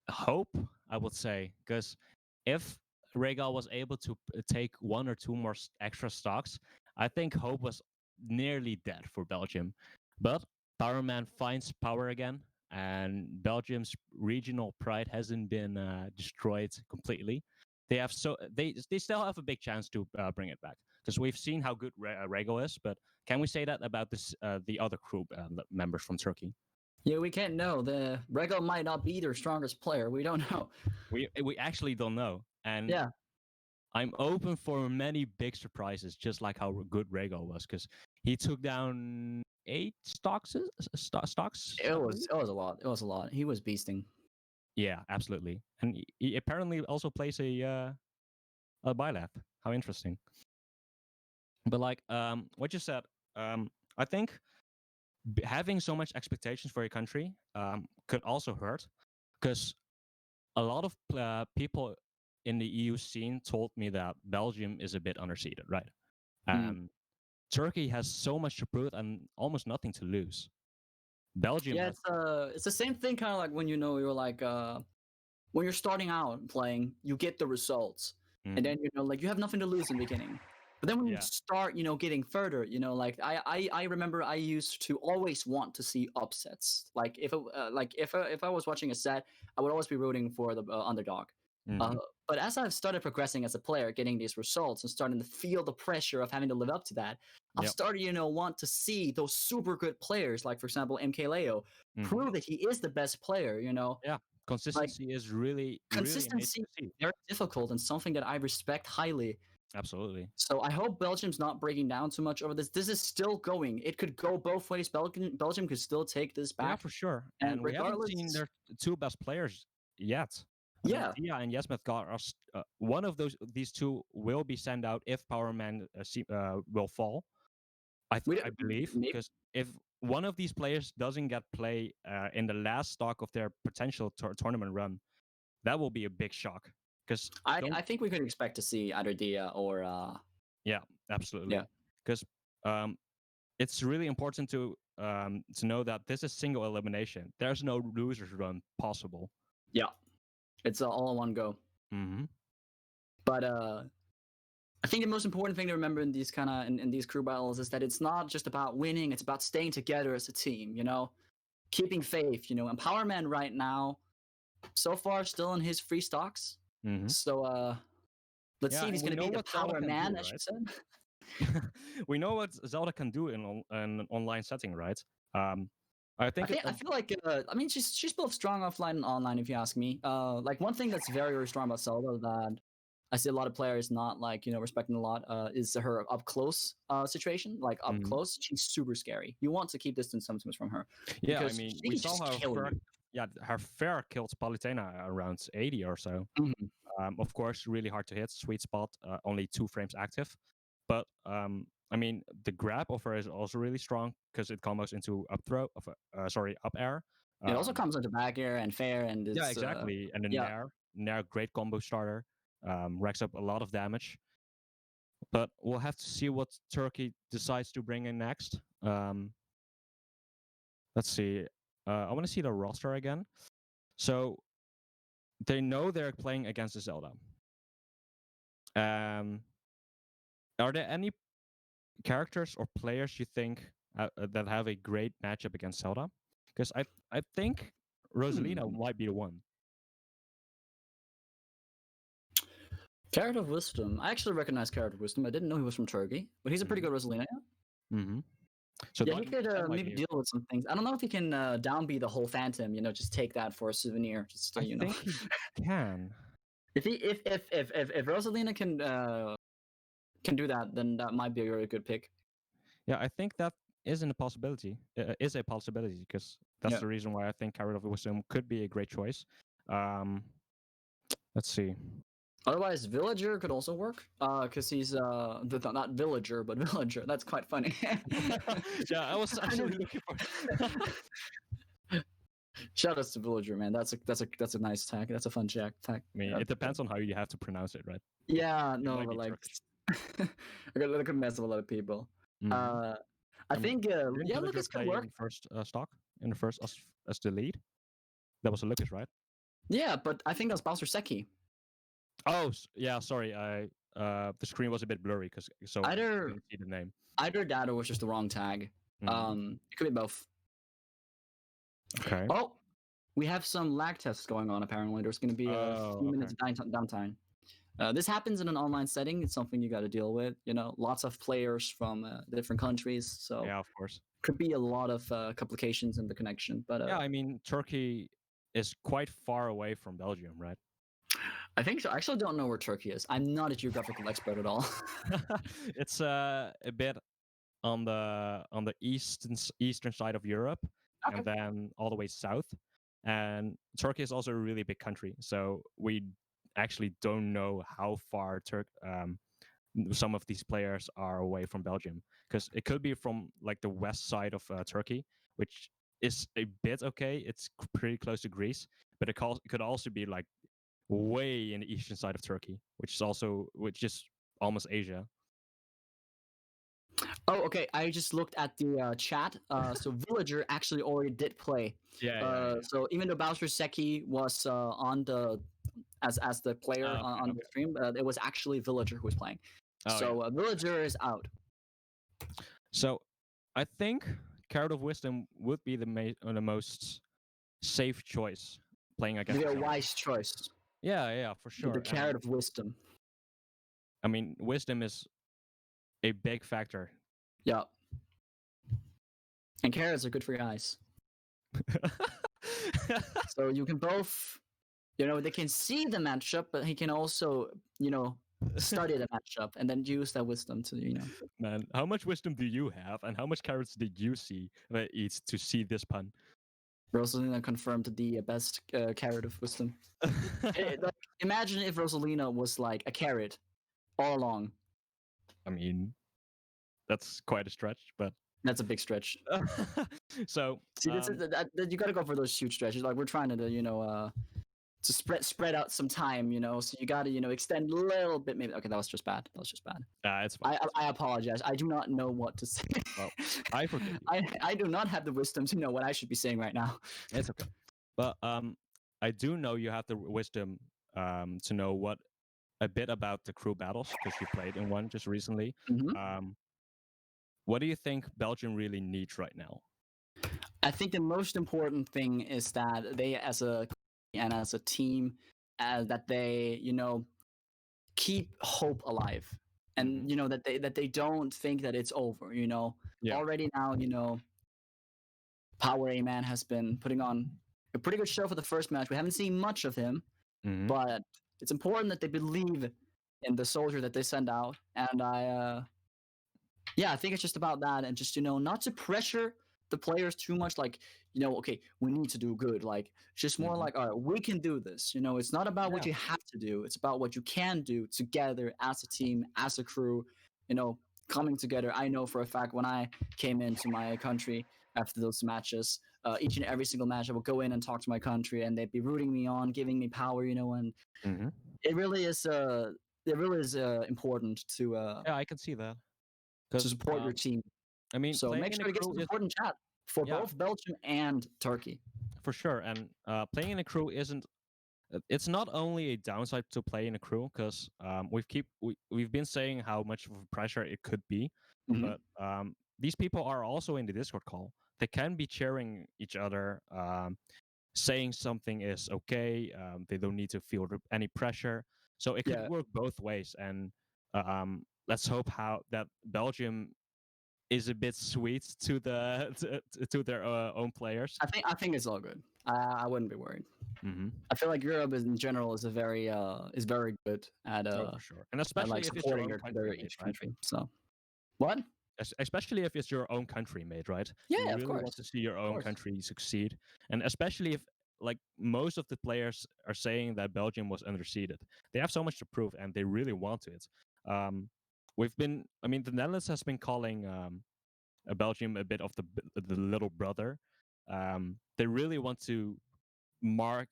Speaker 1: hope, I would say, because if Rhaegal was able to take one or two more extra stocks, I think hope was nearly dead for Belgium. But Power Man finds power again, and Belgium's regional pride hasn't been destroyed completely. They still have a big chance to bring it back, because we've seen how good Rhaegal is. But can we say that about the other crew members from Turkey?
Speaker 2: Yeah, we can't know. The Rhaegal might not be their strongest player. We don't know.
Speaker 1: We actually don't know. And
Speaker 2: yeah,
Speaker 1: I'm open for many big surprises, just like how good Rhaegal was, because he took down 8 stocks. Stocks.
Speaker 2: it was a lot. It was a lot. He was beasting.
Speaker 1: Yeah, absolutely. And he apparently also plays a Byleth. How interesting. But like what you said, I think having so much expectations for your country could also hurt, because a lot of people in the EU scene told me that Belgium is a bit underseeded, right? Turkey has so much to prove and almost nothing to lose. Belgium has...
Speaker 2: it's the same thing, kind of like when you're like when you're starting out playing, you get the results, and then like you have nothing to lose in the beginning. But then when you start, getting further, like I remember I used to always want to see upsets. Like if I was watching a set, I would always be rooting for the underdog. But as I've started progressing as a player, getting these results and starting to feel the pressure of having to live up to that, I've started, want to see those super good players, like for example MKLeo, prove that he is the best player.
Speaker 1: Yeah, consistency is really
Speaker 2: consistency
Speaker 1: really
Speaker 2: very difficult and something that I respect highly.
Speaker 1: Absolutely.
Speaker 2: So I hope Belgium's not breaking down too much over this. This is still going. It could go both ways. Belgium could still take this back.
Speaker 1: Yeah, for sure.
Speaker 2: And
Speaker 1: we haven't seen their 2 best players yet.
Speaker 2: Yeah.
Speaker 1: Dia and Yasmet got us. One of these 2 will be sent out if Power Man will fall. I believe, because if one of these players doesn't get play in the last stock of their potential tournament run, that will be a big shock. Because
Speaker 2: I think we could expect to see either Dia or
Speaker 1: yeah, absolutely.
Speaker 2: Yeah.
Speaker 1: Because it's really important to know that this is single elimination. There's no losers run possible.
Speaker 2: Yeah, it's all in one go. But I think the most important thing to remember in these in these crew battles is that it's not just about winning; it's about staying together as a team. Keeping faith. And Power Man right now, so far, still in his free stocks. So let's see if he's going to be the Power Man, as you said.
Speaker 1: We know what Zelda can do in an online setting, right? I feel
Speaker 2: like she's both strong offline and online, if you ask me. Like one thing that's very, very strong about Zelda that I see a lot of players not respecting a lot is her up close situation. Like up close, she's super scary. You want to keep distance sometimes from her.
Speaker 1: Yeah, I mean, we saw her fair killed Palutena around 80 or so. Of course, really hard to hit. Sweet spot, only 2 frames active. But I mean, the grab of her is also really strong because it combos into up air.
Speaker 2: It also comes into back air and fair, and it's,
Speaker 1: yeah, exactly. And the Nair, great combo starter, racks up a lot of damage. But we'll have to see what Turkey decides to bring in next. Let's see. I want to see the roster again. So they know they're playing against the Zelda. Are there any characters or players you think that have a great matchup against Zelda? Because I think Rosalina might be the one.
Speaker 2: Carrot of Wisdom. I actually recognize Carrot of Wisdom. I didn't know he was from Turkey, but he's a pretty good Rosalina.
Speaker 1: Mm-hmm. So
Speaker 2: Yeah, he could
Speaker 1: that might
Speaker 2: maybe
Speaker 1: be-
Speaker 2: deal with some things. I don't know if he can down B the whole Phantom. Just take that for a souvenir. Just
Speaker 1: I think he can.
Speaker 2: If Rosalina can do that, then that might be a very good pick.
Speaker 1: Yeah, I think that isn't a possibility. Is a possibility because that's
Speaker 2: Yeah.
Speaker 1: the reason why I think Carrot of Wisdom could be a great choice. Let's see.
Speaker 2: Otherwise, Villager could also work. Because he's not Villager, but Villager. That's quite funny.
Speaker 1: Yeah, I was actually looking for.
Speaker 2: Shout outs to Villager, man. That's a nice tag. That's a fun tag.
Speaker 1: I mean, it depends on how you have to pronounce it, right?
Speaker 2: Yeah,
Speaker 1: It
Speaker 2: no,
Speaker 1: might
Speaker 2: but
Speaker 1: be
Speaker 2: like,
Speaker 1: Turkish.
Speaker 2: I could mess with a lot of people.
Speaker 1: Mhm.
Speaker 2: I think
Speaker 1: Didn't
Speaker 2: yeah,
Speaker 1: Villager
Speaker 2: Lucas could
Speaker 1: play
Speaker 2: work.
Speaker 1: in first stock in the first as the lead? That was a Lucas, right?
Speaker 2: Yeah, but I think that's Bowser Seki.
Speaker 1: Oh, yeah. Sorry, the screen was a bit blurry because I didn't see the name.
Speaker 2: Either that or was just the wrong tag. It could be both.
Speaker 1: Okay.
Speaker 2: Oh, we have some lag tests going on. Apparently, there's going to be a few minutes of downtime. This happens in an online setting. It's something you got to deal with. Lots of players from different countries, so
Speaker 1: Yeah, of course.
Speaker 2: Could be a lot of complications in the connection. But
Speaker 1: yeah, I mean, Turkey is quite far away from Belgium, right?
Speaker 2: I think so. I actually don't know where Turkey is. I'm not a geographical expert at all.
Speaker 1: It's a bit on the eastern side of Europe,
Speaker 2: Okay.
Speaker 1: and then all the way south. And Turkey is also a really big country, so we actually don't know how far some of these players are away from Belgium, because it could be from like the west side of Turkey, which is a bit okay. It's pretty close to Greece, but it could also be like way in the eastern side of Turkey, which is almost Asia.
Speaker 2: Oh, okay. I just looked at the chat. So Villager actually already did play.
Speaker 1: Yeah.
Speaker 2: So even though Bowser Seki was on the as the player on the stream, it was actually Villager who was playing.
Speaker 1: Oh,
Speaker 2: so Villager is out.
Speaker 1: So I think Carrot of Wisdom would be the most safe choice playing against.
Speaker 2: Maybe a wise choice.
Speaker 1: Yeah, for sure.
Speaker 2: The Carrot of Wisdom.
Speaker 1: I mean, wisdom is a big factor.
Speaker 2: Yeah. And carrots are good for your eyes. So you can both, they can see the matchup, but he can also, study the matchup and then use that wisdom to,
Speaker 1: Man, how much wisdom do you have, and how much carrots did you eat to see this pun?
Speaker 2: Rosalina confirmed the best carrot of wisdom. Imagine if Rosalina was like a carrot all along.
Speaker 1: I mean, that's quite a stretch, but
Speaker 2: that's a big stretch.
Speaker 1: So
Speaker 2: see, you got to go for those huge stretches. Like we're trying to, to spread out some time, so you got to, extend a little bit. Maybe okay, that was just bad.
Speaker 1: It's fine.
Speaker 2: I apologize. I do not know what to say.
Speaker 1: Well, I forgive you.
Speaker 2: I do not have the wisdom to know what I should be saying right now.
Speaker 1: It's okay, but I do know you have the wisdom to know a bit about the crew battles, because you played in one just recently. What do you think Belgium really needs right now?
Speaker 2: I think the most important thing is that they, as a team, that they, keep hope alive, and that they don't think that it's over. Already now, Power A Man has been putting on a pretty good show for the first match. We haven't seen much of him, but it's important that they believe in the soldier that they send out, and I think it's just about that, and just not to pressure the players too much. Like, okay, we need to do good. Like, just more like, all right, we can do this. It's not about what you have to do. It's about what you can do together as a team, as a crew. Coming together. I know for a fact when I came into my country after those matches, each and every single match, I would go in and talk to my country, and they'd be rooting me on, giving me power. And it really is. Important to.
Speaker 1: Yeah, I can see that.
Speaker 2: To support your team.
Speaker 1: I mean,
Speaker 2: so make sure to get some support in chat. for
Speaker 1: Yeah.
Speaker 2: both Belgium and Turkey.
Speaker 1: For sure. And playing in a crew isn't. It's not only a downside to play in a crew because we've been saying how much of a pressure it could be,
Speaker 2: Mhm.
Speaker 1: but these people are also in the Discord call. They can be cheering each other, saying something is okay. They don't need to feel any pressure, so it could
Speaker 2: Yeah,
Speaker 1: work both ways. And let's hope how that Belgium is a bit sweet to to their own players.
Speaker 2: I think it's all good. I wouldn't be worried.
Speaker 1: Mm-hmm.
Speaker 2: I feel like Europe in general is very good at
Speaker 1: Oh, for sure, and
Speaker 2: at like
Speaker 1: especially if it's your
Speaker 2: supporting
Speaker 1: own country, mate,
Speaker 2: each
Speaker 1: right?
Speaker 2: country. So what?
Speaker 1: Especially if it's your own country, mate, right? You
Speaker 2: Yeah, of
Speaker 1: really want
Speaker 2: course,
Speaker 1: to see your
Speaker 2: of
Speaker 1: own
Speaker 2: course.
Speaker 1: country succeed, and especially if like most of the players are saying that Belgium was underseeded. They have so much to prove, and they really want it. Um, I mean, the Netherlands has been calling Belgium a bit of the little brother. They really want to mark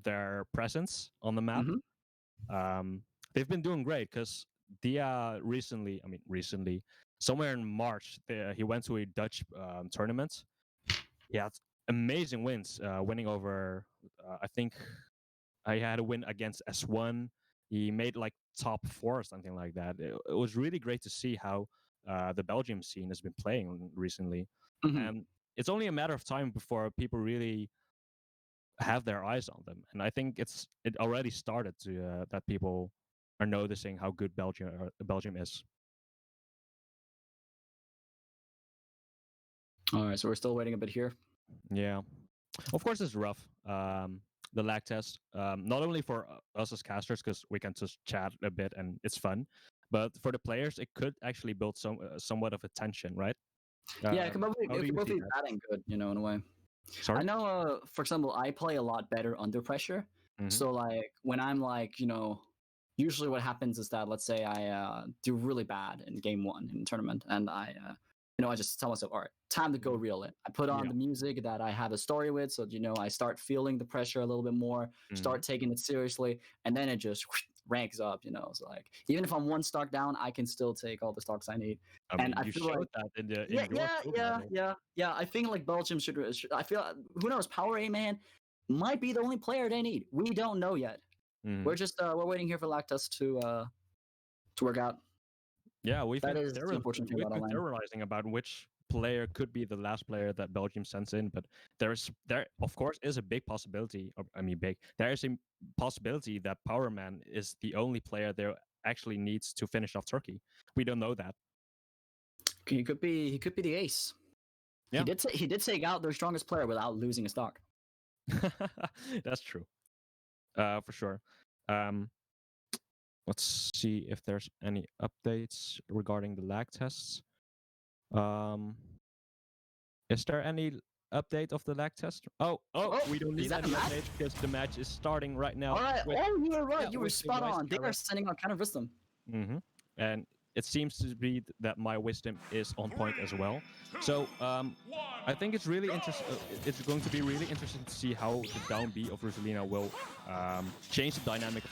Speaker 1: their presence on the map.
Speaker 2: Hmm.
Speaker 1: They've been doing great because Dia recently, somewhere in March, he went to a Dutch tournament. He had amazing wins, winning over, I think I had a win against S1. He made like top 4 or something like that. It was really great to see how the Belgium scene has been playing recently.
Speaker 2: Hmm.
Speaker 1: And it's only a matter of time before people really have their eyes on them. And I think it already started to that people are noticing how good Belgium is.
Speaker 2: All right, so we're still waiting a bit here.
Speaker 1: Yeah, of course it's rough. The lag test, not only for us as casters because we can just chat a bit and it's fun, but for the players it could actually build somewhat of a tension, right?
Speaker 2: Yeah, it
Speaker 1: How do
Speaker 2: could
Speaker 1: you
Speaker 2: both
Speaker 1: see
Speaker 2: be
Speaker 1: that?
Speaker 2: bad and good, in a way. I
Speaker 1: Sorry.
Speaker 2: know, for example, I play a lot better under pressure.
Speaker 1: Hmm.
Speaker 2: So like when I'm like, usually what happens is that let's say I do really bad in game one in the tournament, and I just tell myself, all right, time to go reel it. I put on
Speaker 1: Yeah.
Speaker 2: the music that I have a story with, so I start feeling the pressure a little bit more,
Speaker 1: Mhm.
Speaker 2: start taking it seriously, and then it just ranks up. So like even if I'm one stock down, I can still take all the stocks I need,
Speaker 1: I
Speaker 2: and
Speaker 1: mean,
Speaker 2: I
Speaker 1: you
Speaker 2: feel like
Speaker 1: showed that in the
Speaker 2: yeah,
Speaker 1: in your
Speaker 2: yeah,
Speaker 1: field
Speaker 2: yeah,
Speaker 1: level.
Speaker 2: yeah. I think like Belgium should. I feel who knows? Power A man might be the only player they need. We don't know yet.
Speaker 1: Mhm.
Speaker 2: We're just we're waiting here for Lactus to work out.
Speaker 1: Yeah,
Speaker 2: That is the unfortunate thing
Speaker 1: we've
Speaker 2: about
Speaker 1: been
Speaker 2: online.
Speaker 1: theorizing about which player could be the last player that Belgium sends in, but there of course is a big possibility. I mean, big. There is a possibility that Power Man is the only player there actually needs to finish off Turkey. We don't know that.
Speaker 2: He could be the ace.
Speaker 1: Yeah,
Speaker 2: He did take out their strongest player without losing a stock.
Speaker 1: that's true. For sure. Um, let's see if there's any updates regarding the lag tests. Um, Is there any update of the lag test? Oh,
Speaker 2: Oh,
Speaker 1: we don't
Speaker 2: is
Speaker 1: need
Speaker 2: that the
Speaker 1: any
Speaker 2: match?
Speaker 1: update because the match is starting right now.
Speaker 2: All right.
Speaker 1: With,
Speaker 2: Oh, you were right.
Speaker 1: yeah,
Speaker 2: You were
Speaker 1: with the
Speaker 2: spot
Speaker 1: Wise
Speaker 2: on. They are
Speaker 1: Carrot.
Speaker 2: sending out counter wisdom.
Speaker 1: Mm-hmm. And it seems to be that my wisdom is on point as well. So I think it's really interesting. It's going to be really interesting to see how the down B of Rosalina will change the dynamic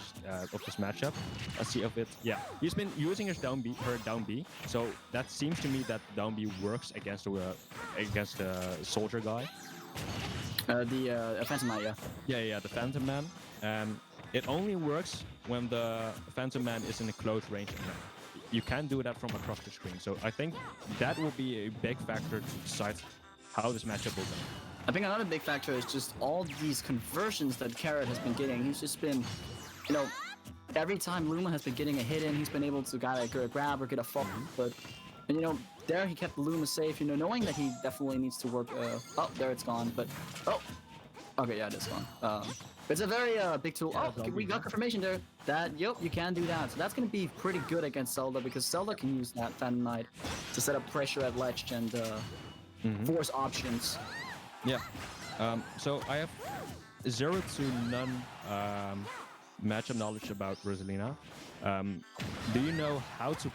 Speaker 1: of this matchup. Let's see if it. Yeah, he's been using her down B. So that seems to me that down B works against the soldier guy.
Speaker 2: The Phantom Knight, yeah.
Speaker 1: Yeah, the Phantom Man. And it only works when the Phantom Man is in a close range. You can't do that from across the screen. So I think that will be a big factor to decide how this matchup will go.
Speaker 2: I think another big factor is just all these conversions that Carrot has been getting. He's just been, every time Luma has been getting a hit in, he's been able to get a grab or get a fall. But, there he kept Luma safe, knowing that he definitely needs to work. Oh, there it's gone. But, okay, yeah, it is gone. It's a very big tool.
Speaker 1: Yeah,
Speaker 2: We got confirmation there that, you can do that. So that's going to be pretty good against Zelda because Zelda can use that Phantom Knight to set up pressure at ledge and force options.
Speaker 1: Yeah. So I have 0 to none matchup knowledge about Rosalina. Do you know how to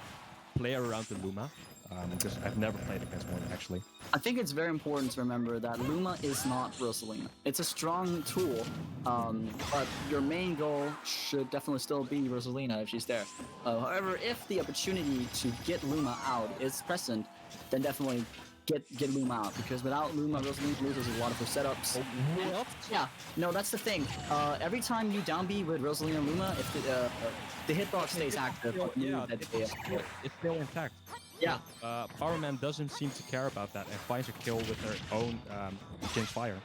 Speaker 1: play around the Luma? Because I've never played against one actually.
Speaker 2: I think it's very important to remember that Luma is not Rosalina. It's a strong tool, but your main goal should definitely still be Rosalina if she's there. However, if the opportunity to get Luma out is present, then definitely get Luma out, because without Luma, Rosalina loses a lot of her setups.
Speaker 1: What?
Speaker 2: Yeah, no, that's the thing. Every time you down B with Rosalina and Luma, if the hitbox stays active,
Speaker 1: Yeah,
Speaker 2: that they,
Speaker 1: it's still intact.
Speaker 2: yeah.
Speaker 1: Power Man doesn't seem to care about that and finds a kill with her own Jin's Fire.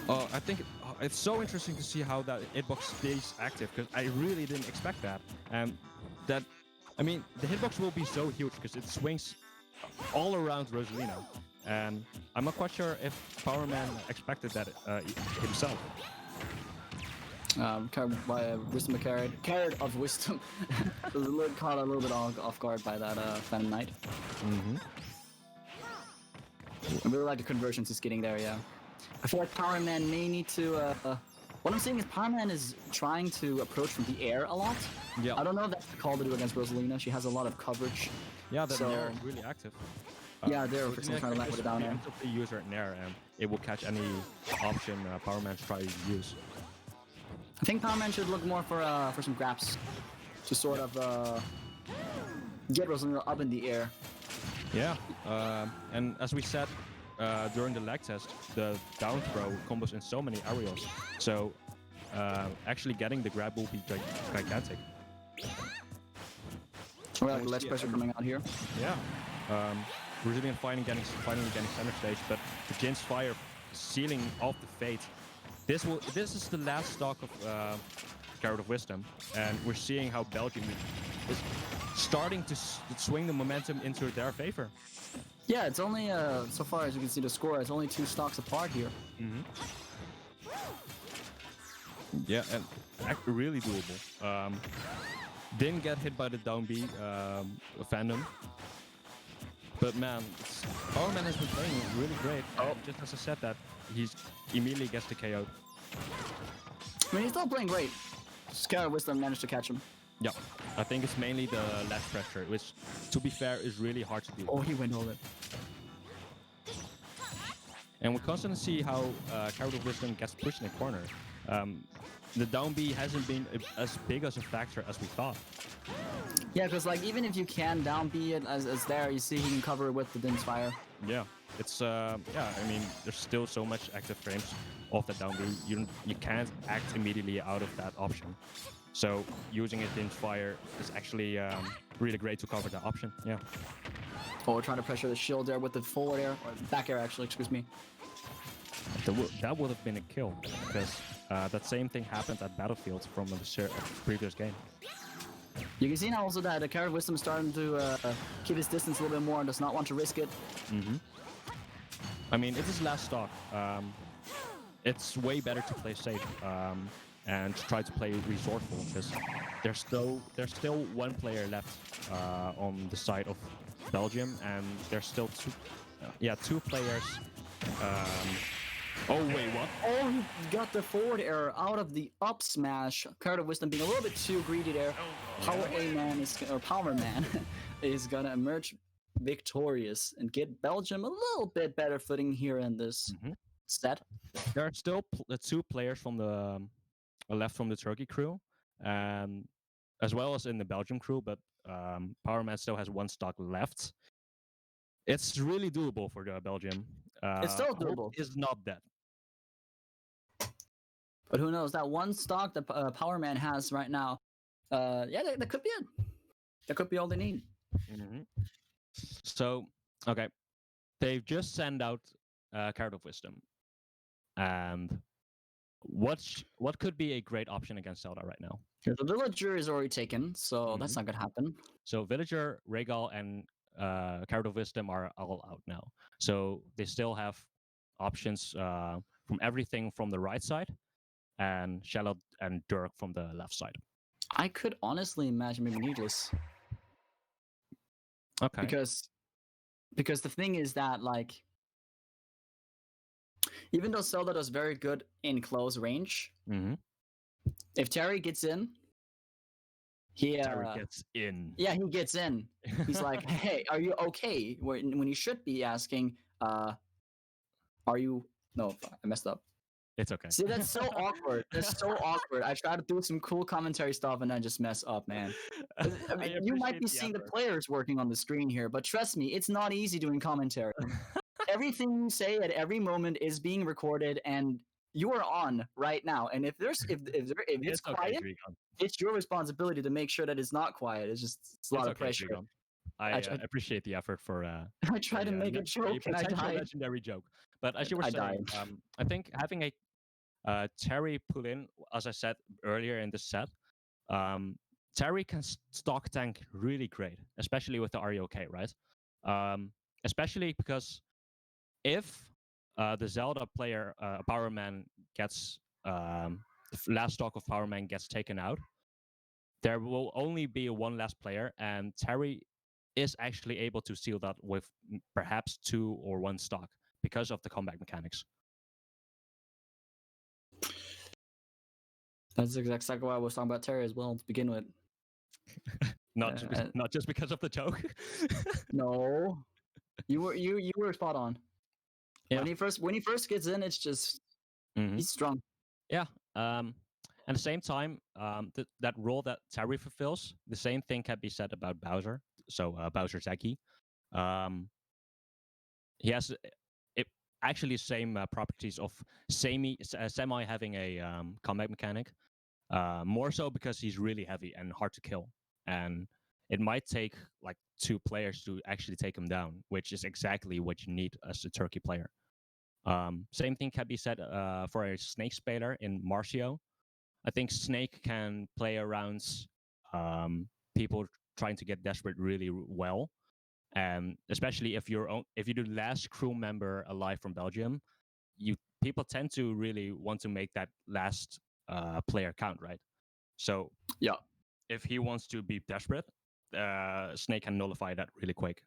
Speaker 1: I think it's so interesting to see how that hitbox stays active, because I really didn't expect that. I mean, the hitbox will be so huge because it swings all around Rosalina, and I'm not quite sure if Power Man expected that himself.
Speaker 2: By Wisdom of Carrot of Wisdom. Was caught a little bit off guard by that Phantom Knight.
Speaker 1: Mm-hmm.
Speaker 2: I really like the conversions he's getting there, yeah. I feel like Power Man may need to. What I'm saying is Power Man is trying to approach from the air a lot.
Speaker 1: Yeah.
Speaker 2: I don't know if that's the call to do against Rosalina. She has a lot of coverage.
Speaker 1: Yeah,
Speaker 2: so,
Speaker 1: they're really active.
Speaker 2: Yeah, they're for example trying to land with it down air.
Speaker 1: The user in air, and it will catch any option Power Man's trying to use.
Speaker 2: I think Power Man should look more for some grabs to sort of get Rosalina up in the air.
Speaker 1: Yeah, and as we said during the lag test, the down throw combos in so many areas. So actually getting the grab will be gigantic.
Speaker 2: We like less pressure coming out here.
Speaker 1: Yeah. Brazilian finally getting center stage, but the Jin's Fire sealing off the fate. This is the last stock of Carrot of Wisdom, and we're seeing how Belgium is starting to swing the momentum into their favor.
Speaker 2: Yeah, it's only so far as you can see the score, it's only 2 stocks apart here.
Speaker 1: Mm-hmm. Yeah, and actually really doable. Didn't get hit by the down B Phantom. But man, Power Man has been playing really great.
Speaker 2: Oh.
Speaker 1: Just as I said that, he's immediately gets the KO.
Speaker 2: I mean, he's not playing great. Carrot of Wisdom managed to catch him.
Speaker 1: Yeah, I think it's mainly the lag pressure, which, to be fair, is really hard to do.
Speaker 2: Oh, he went over.
Speaker 1: And we constantly see how Carrot of Wisdom gets pushed in the corner. The down B hasn't been as big as a factor as we thought.
Speaker 2: Yeah, because like even if you can down B it as there, you see he can cover it with the Jin's Fire.
Speaker 1: Yeah, it's yeah. I mean, there's still so much active frames off that down B. You can't act immediately out of that option. So using a Jin's Fire is actually really great to cover that option. Yeah.
Speaker 2: Oh, we're trying to pressure the shield there with the forward air or back air actually. Excuse me.
Speaker 1: That would have been a kill, because that same thing happened at Battlefield from the previous game.
Speaker 2: You can see now also that the Carrot of Wisdom is starting to keep his distance a little bit more and does not want to risk it.
Speaker 1: Mm-hmm. I mean, it is last stock. It's way better to play safe and to try to play resourceful, because there's still one player left on the side of Belgium, and there's still two players. Oh wait, what?
Speaker 2: Oh, he got the forward air out of the up smash. Carrot of Wisdom being a little bit too greedy there. Power Man is gonna emerge victorious and get Belgium a little bit better footing here in this set.
Speaker 1: There are still 2 players from the left from the Turkey crew, as well as in the Belgium crew, but Power Man still has 1 stock left. It's really doable for Belgium.
Speaker 2: It's still doable.
Speaker 1: It's not dead.
Speaker 2: But who knows? That 1 stock that Power Man has right now, yeah, that could be it. That could be all they need.
Speaker 1: Mm-hmm. So, okay, they've just sent out Carrot of Wisdom, and what could be a great option against Zelda right now?
Speaker 2: The Villager is already taken, so that's not gonna happen.
Speaker 1: So Villager, Regal, and Carrot of Wisdom are all out now. So they still have options from everything from the right side, and Shallow and Dirk from the left side.
Speaker 2: I could honestly imagine maybe Needless.
Speaker 1: Okay.
Speaker 2: Because the thing is that, like, even though Zelda does very good in close range, if Terry gets in,
Speaker 1: Terry gets in.
Speaker 2: Yeah, he gets in. He's like, "Hey, are you okay?" When you should be asking, "Are you?" No, I messed up.
Speaker 1: It's okay.
Speaker 2: See, that's so awkward. That's so awkward. I try to do some cool commentary stuff and I just mess up, man. I mean, you might be seeing the players working on the screen here, but trust me, it's not easy doing commentary. Everything you say at every moment is being recorded, and you are on right now. And if it's
Speaker 1: okay,
Speaker 2: quiet,
Speaker 1: Drigon.
Speaker 2: it's your responsibility to make sure that it's not quiet. It's a lot of
Speaker 1: okay,
Speaker 2: pressure.
Speaker 1: Drigon. I appreciate the effort for.
Speaker 2: I try to make a joke and I died.
Speaker 1: Legendary joke, but as you were saying, I think having a Terry put in, as I said earlier in the set, Terry can stock tank really great, especially with the REOK, right? Especially because if the Zelda player Power Man gets the last stock of Power Man gets taken out, there will only be one last player, and Terry is actually able to seal that with perhaps 2 or 1 stock because of the comeback mechanics.
Speaker 2: That's exactly why I was talking about Terry as well to begin with.
Speaker 1: Not just because of the joke.
Speaker 2: No, you were spot on.
Speaker 1: Yeah.
Speaker 2: When he first gets in, it's just he's strong.
Speaker 1: Yeah. At the same time, that role that Terry fulfills, the same thing can be said about Bowser. So Bowser Zeki, he has actually same properties of semi having a combat mechanic. More so because he's really heavy and hard to kill, and it might take like 2 players to actually take him down, which is exactly what you need as a Turkey player. Same thing can be said for a Snake Spader in Marcio. I think Snake can play around people trying to get desperate really well, and especially if you're the last crew member alive from Belgium, people tend to really want to make that last player count, right? So
Speaker 2: yeah,
Speaker 1: if he wants to be desperate, Snake can nullify that really quick.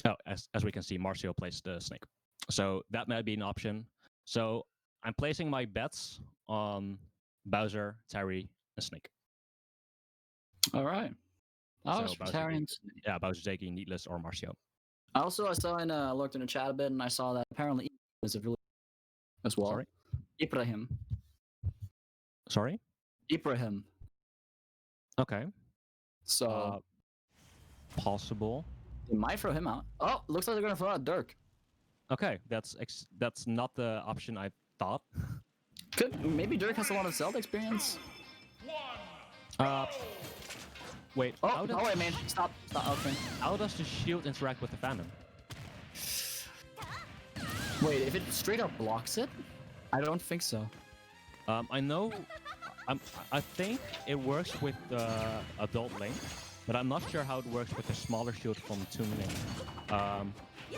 Speaker 1: Oh, as we can see, Marcio plays the Snake, so that might be an option. So I'm placing my bets on Bowser, Terry, and Snake.
Speaker 2: All right.
Speaker 1: So Bowser, Zeki, Needless, or Marcio.
Speaker 2: I saw and looked in the chat a bit, and I saw that apparently is a really as well.
Speaker 1: Sorry?
Speaker 2: Ibrahim.
Speaker 1: Sorry?
Speaker 2: Ibrahim.
Speaker 1: Okay.
Speaker 2: So
Speaker 1: possible.
Speaker 2: They might throw him out. Oh, looks like they're gonna throw out Dirk.
Speaker 1: Okay, that's not the option I thought.
Speaker 2: Maybe Dirk has a lot of Zelda experience.
Speaker 1: Wait.
Speaker 2: Wait, man! Stop! Okay.
Speaker 1: How does the shield interact with the Phantom?
Speaker 2: Wait, if it straight up blocks it? I don't think so.
Speaker 1: I know. I think it works with the Adult Link, but I'm not sure how it works with the smaller shield from Toon Link.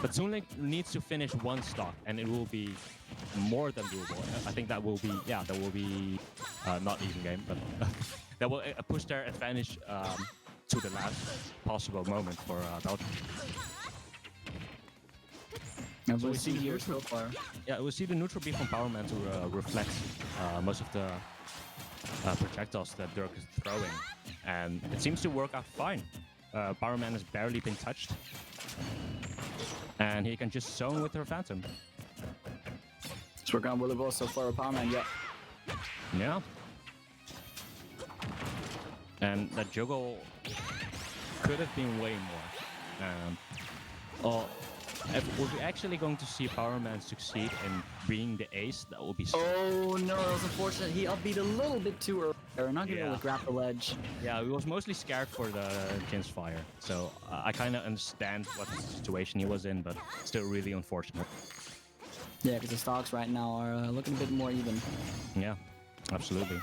Speaker 1: But Toon Link needs to finish 1 stock, and it will be more than doable. I think that will be not even game, but that will push their advantage to the last possible moment for Belgium.
Speaker 2: So we see here so far.
Speaker 1: Yeah, we see the neutral beam from Power Man to reflect most of the projectiles that Dirk is throwing, and it seems to work out fine. Power Man has barely been touched, and he can just zone with her Phantom.
Speaker 2: It's working out really well so far with Power Man, yeah.
Speaker 1: Yeah. And that juggle could have been way more. If we're actually going to see Power Man succeed in being the ace, that will be so.
Speaker 2: Oh no, that was unfortunate. He upbeat a little bit too early. They're not gonna be able to grab the ledge.
Speaker 1: Yeah, he was mostly scared for the Jin's fire. So I kind of understand what the situation he was in, but still really unfortunate.
Speaker 2: Yeah, because the stocks right now are looking a bit more even.
Speaker 1: Yeah, absolutely.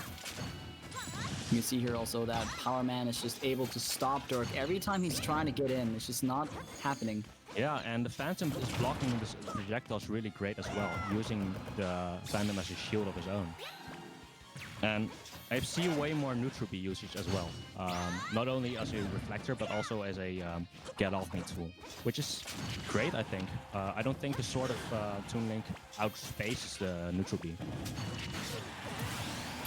Speaker 2: You can see here also that Power Man is just able to stop Dirk every time he's trying to get in. It's just not happening.
Speaker 1: Yeah, and the Phantom is blocking the projectiles really great as well, using the Phantom as a shield of his own. And I see way more neutral B usage as well, not only as a reflector, but also as a get-off-me tool, which is great, I think. I don't think the Sword of Toon Link outspaces the neutral B.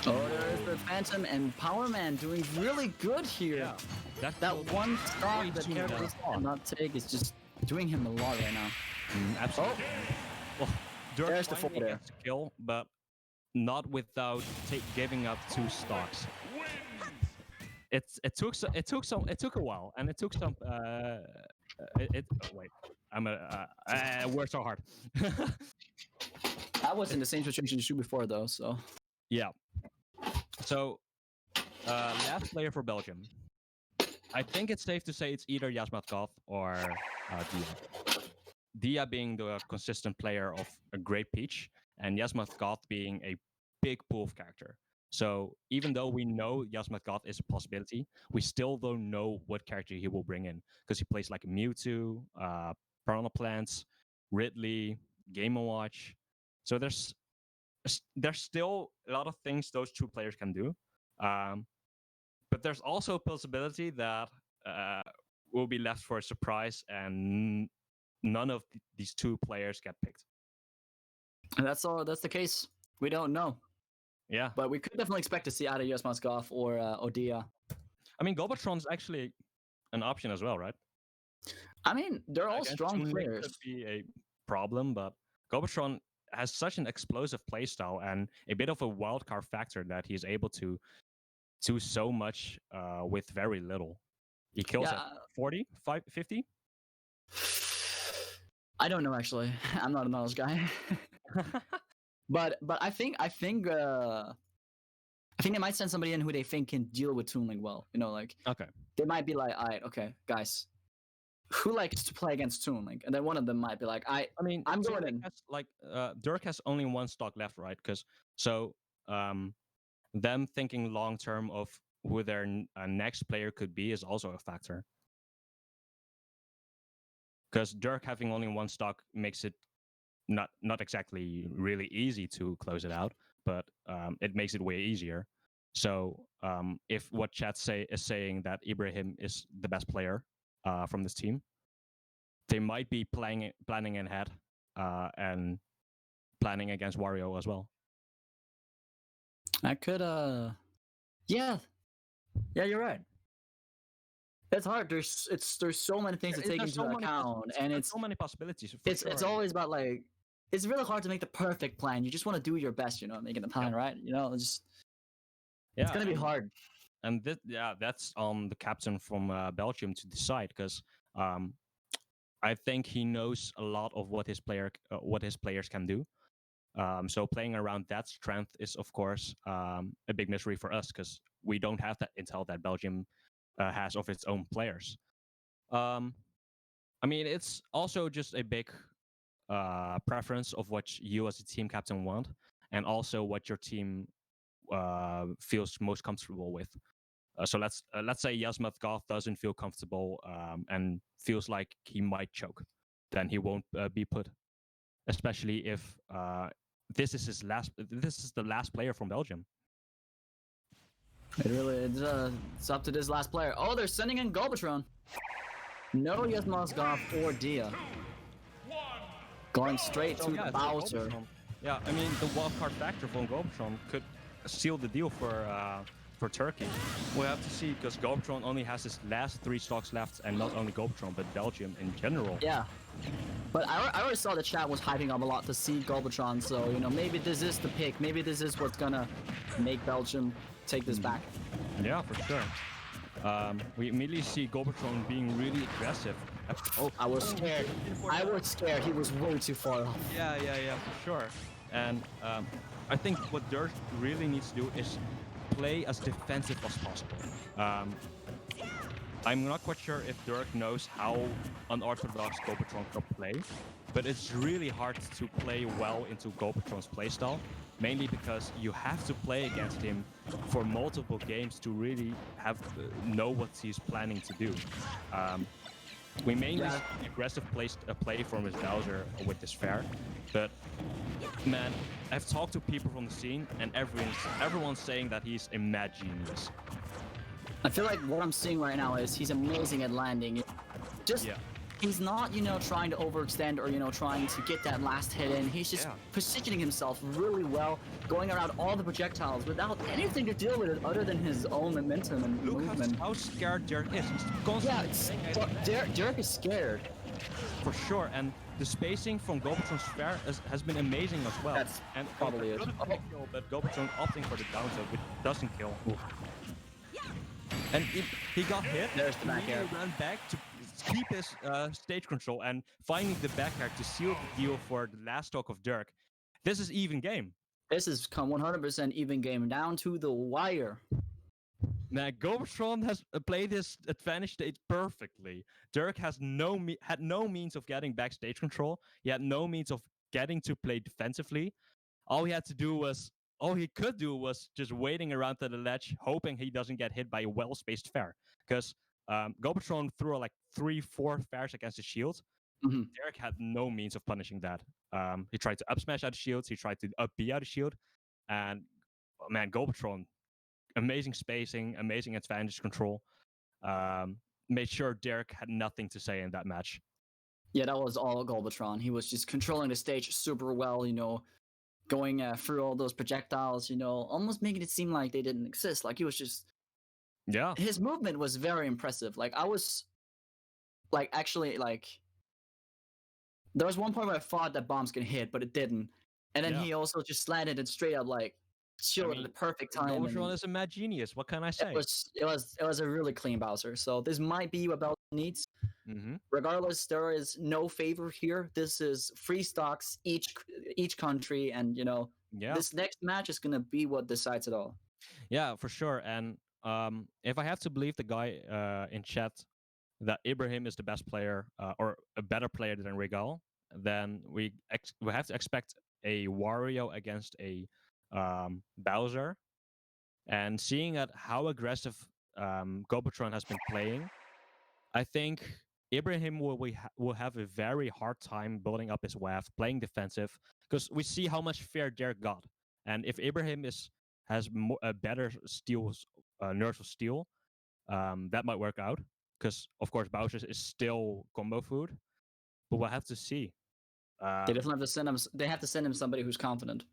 Speaker 2: Oh, there's the Phantom and Power Man doing really good here.
Speaker 1: Yeah,
Speaker 2: that one stock that characters cannot take is just doing him a lot right now.
Speaker 1: Absolutely.
Speaker 2: Oh.
Speaker 1: Dirk
Speaker 2: There's the
Speaker 1: finally
Speaker 2: four there.
Speaker 1: gets a kill, but not without giving up 2 stocks. It took a while, and it took some. Wait, I'm a words so hard.
Speaker 2: I was in the same situation as you before though, so.
Speaker 1: Yeah. So, last player for Belgium. I think it's safe to say it's either Yasmatkov or Dia. Dia being the consistent player of a great Peach, and Yasmatkov being a big pool of character. So even though we know Yasmatkov is a possibility, we still don't know what character he will bring in because he plays like Mewtwo, Piranha Plants, Ridley, Game & Watch. So there's still a lot of things those two players can do. But there's also a possibility that will be left for a surprise and none of these two players get picked.
Speaker 2: And that's the case. We don't know.
Speaker 1: Yeah.
Speaker 2: But we could definitely expect to see either Yasmatkov or Odia.
Speaker 1: I mean, Golbatron's actually an option as well, right?
Speaker 2: I mean, they're all
Speaker 1: Against
Speaker 2: strong
Speaker 1: Toon Link
Speaker 2: players.
Speaker 1: could be a problem, but Golbatron has such an explosive playstyle and a bit of a wildcard factor that he's able to do so much with very little. He kills at 40, 50?
Speaker 2: I don't know actually. I'm not a knowledge guy. but I think they might send somebody in who they think can deal with Toon Link well. You know, like
Speaker 1: okay,
Speaker 2: they might be like, all right, okay, guys, who likes to play against Toon Link? And then one of them might be like, I'm going in.
Speaker 1: Dirk has only 1 stock left, right? Because so them thinking long term of who their next player could be is also a factor. Because Dirk having only 1 stock makes it not exactly really easy to close it out, but it makes it way easier. So if what chat is saying that Ibrahim is the best player from this team, they might be planning ahead and planning against Wario as well.
Speaker 2: I could yeah, you're right. It's hard. There's so many things to take into account, and it's
Speaker 1: so many possibilities.
Speaker 2: It's always about like it's really hard to make the perfect plan. You just want to do your best, you know, making the plan right. You know, it's gonna be hard.
Speaker 1: And that's on the captain from Belgium to decide because I think he knows a lot of what his players can do. So playing around that strength is, of course, a big mystery for us because we don't have that intel that Belgium has of its own players. I mean, it's also just a big preference of what you as a team captain want, and also what your team feels most comfortable with. So let's say Yasmatkov doesn't feel comfortable and feels like he might choke, then he won't be put. Especially if this is the last player from Belgium.
Speaker 2: It's up to this last player. Oh, they're sending in Golbatron. No Yasmatkov or Dia. Going straight to Bowser.
Speaker 1: Yeah, I mean the wildcard factor from Golbatron could seal the deal for Turkey. We'll have to see because Golbatron only has his last 3 stocks left, and not only Golbatron but Belgium in general.
Speaker 2: Yeah. But I already saw the chat was hyping up a lot to see Golbatron, so you know maybe this is the pick. Maybe this is what's gonna make Belgium take this back.
Speaker 1: Yeah, for sure. We immediately see Golbatron being really aggressive.
Speaker 2: Oh, I was scared. He was way too far off.
Speaker 1: Yeah, for sure. And I think what Dirk really needs to do is play as defensive as possible. I'm not quite sure if Dirk knows how unorthodox Golbatron can play, but it's really hard to play well into Golbatron's playstyle, mainly because you have to play against him for multiple games to really know what he's planning to do. We mainly see aggressive play from his Bowser with this fair, but man, I've talked to people from the scene, and everyone's saying that he's a mad genius.
Speaker 2: I feel like what I'm seeing right now is he's amazing at landing. He's not, you know, trying to overextend or, you know, trying to get that last hit in. He's just positioning himself really well, going around all the projectiles without anything to deal with it other than his own momentum and movement.
Speaker 1: How scared Dirk is.
Speaker 2: Dirk is scared.
Speaker 1: For sure, and the spacing from Gobertron's sphere has been amazing as well.
Speaker 2: That's
Speaker 1: and
Speaker 2: probably
Speaker 1: it
Speaker 2: it.
Speaker 1: could have been a kill, but Gobertron opting for the down tilt, which doesn't kill. And he got hit.
Speaker 2: There's the back
Speaker 1: He
Speaker 2: air.
Speaker 1: ran back to keep his stage control and finding the back air to seal the deal for the last stock of Dirk. This is even game.
Speaker 2: This is 100% even game down to the wire.
Speaker 1: Man, Gobertron has played his advantage state perfectly. Dirk has had no means of getting backstage control. He had no means of getting to play defensively. All he could do was just waiting around to the ledge, hoping he doesn't get hit by a well-spaced fair. Because Gobertron threw like 3-4 fairs against the shield.
Speaker 2: Mm-hmm.
Speaker 1: Derek had no means of punishing that. He tried to up smash out of shields. He tried to up B out of shield. And man, Gobertron, amazing spacing, amazing advantage control. Made sure Derek had nothing to say in that match.
Speaker 2: Yeah, that was all Galvatron. He was just controlling the stage super well, going through all those projectiles, almost making it seem like they didn't exist. Like he was just...
Speaker 1: Yeah.
Speaker 2: His movement was very impressive. Like I was... actually, there was one point where I thought that bombs can hit, but it didn't. And then he also just slanted it straight up, shielded at the perfect time.
Speaker 1: Gobertron is a mad genius. What can I say?
Speaker 2: It was a really clean Bowser. So this might be what Bowser needs.
Speaker 1: Mm-hmm.
Speaker 2: Regardless, there is no favor here. This is free stocks each country, and this next match is gonna be what decides it all.
Speaker 1: Yeah, for sure. And if I have to believe the guy in chat that Ibrahim is the best player or a better player than Regal, then we have to expect a Wario against a Bowser. And seeing at how aggressive Gobertron has been playing, I think Ibrahim will have a very hard time building up his wave, playing defensive, because we see how much fair Derek got. And if Ibrahim has a better nerves of steel, that might work out. Because of course Bowser is still combo food, but we'll have to see.
Speaker 2: They definitely have to send him. They have to send him somebody who's confident.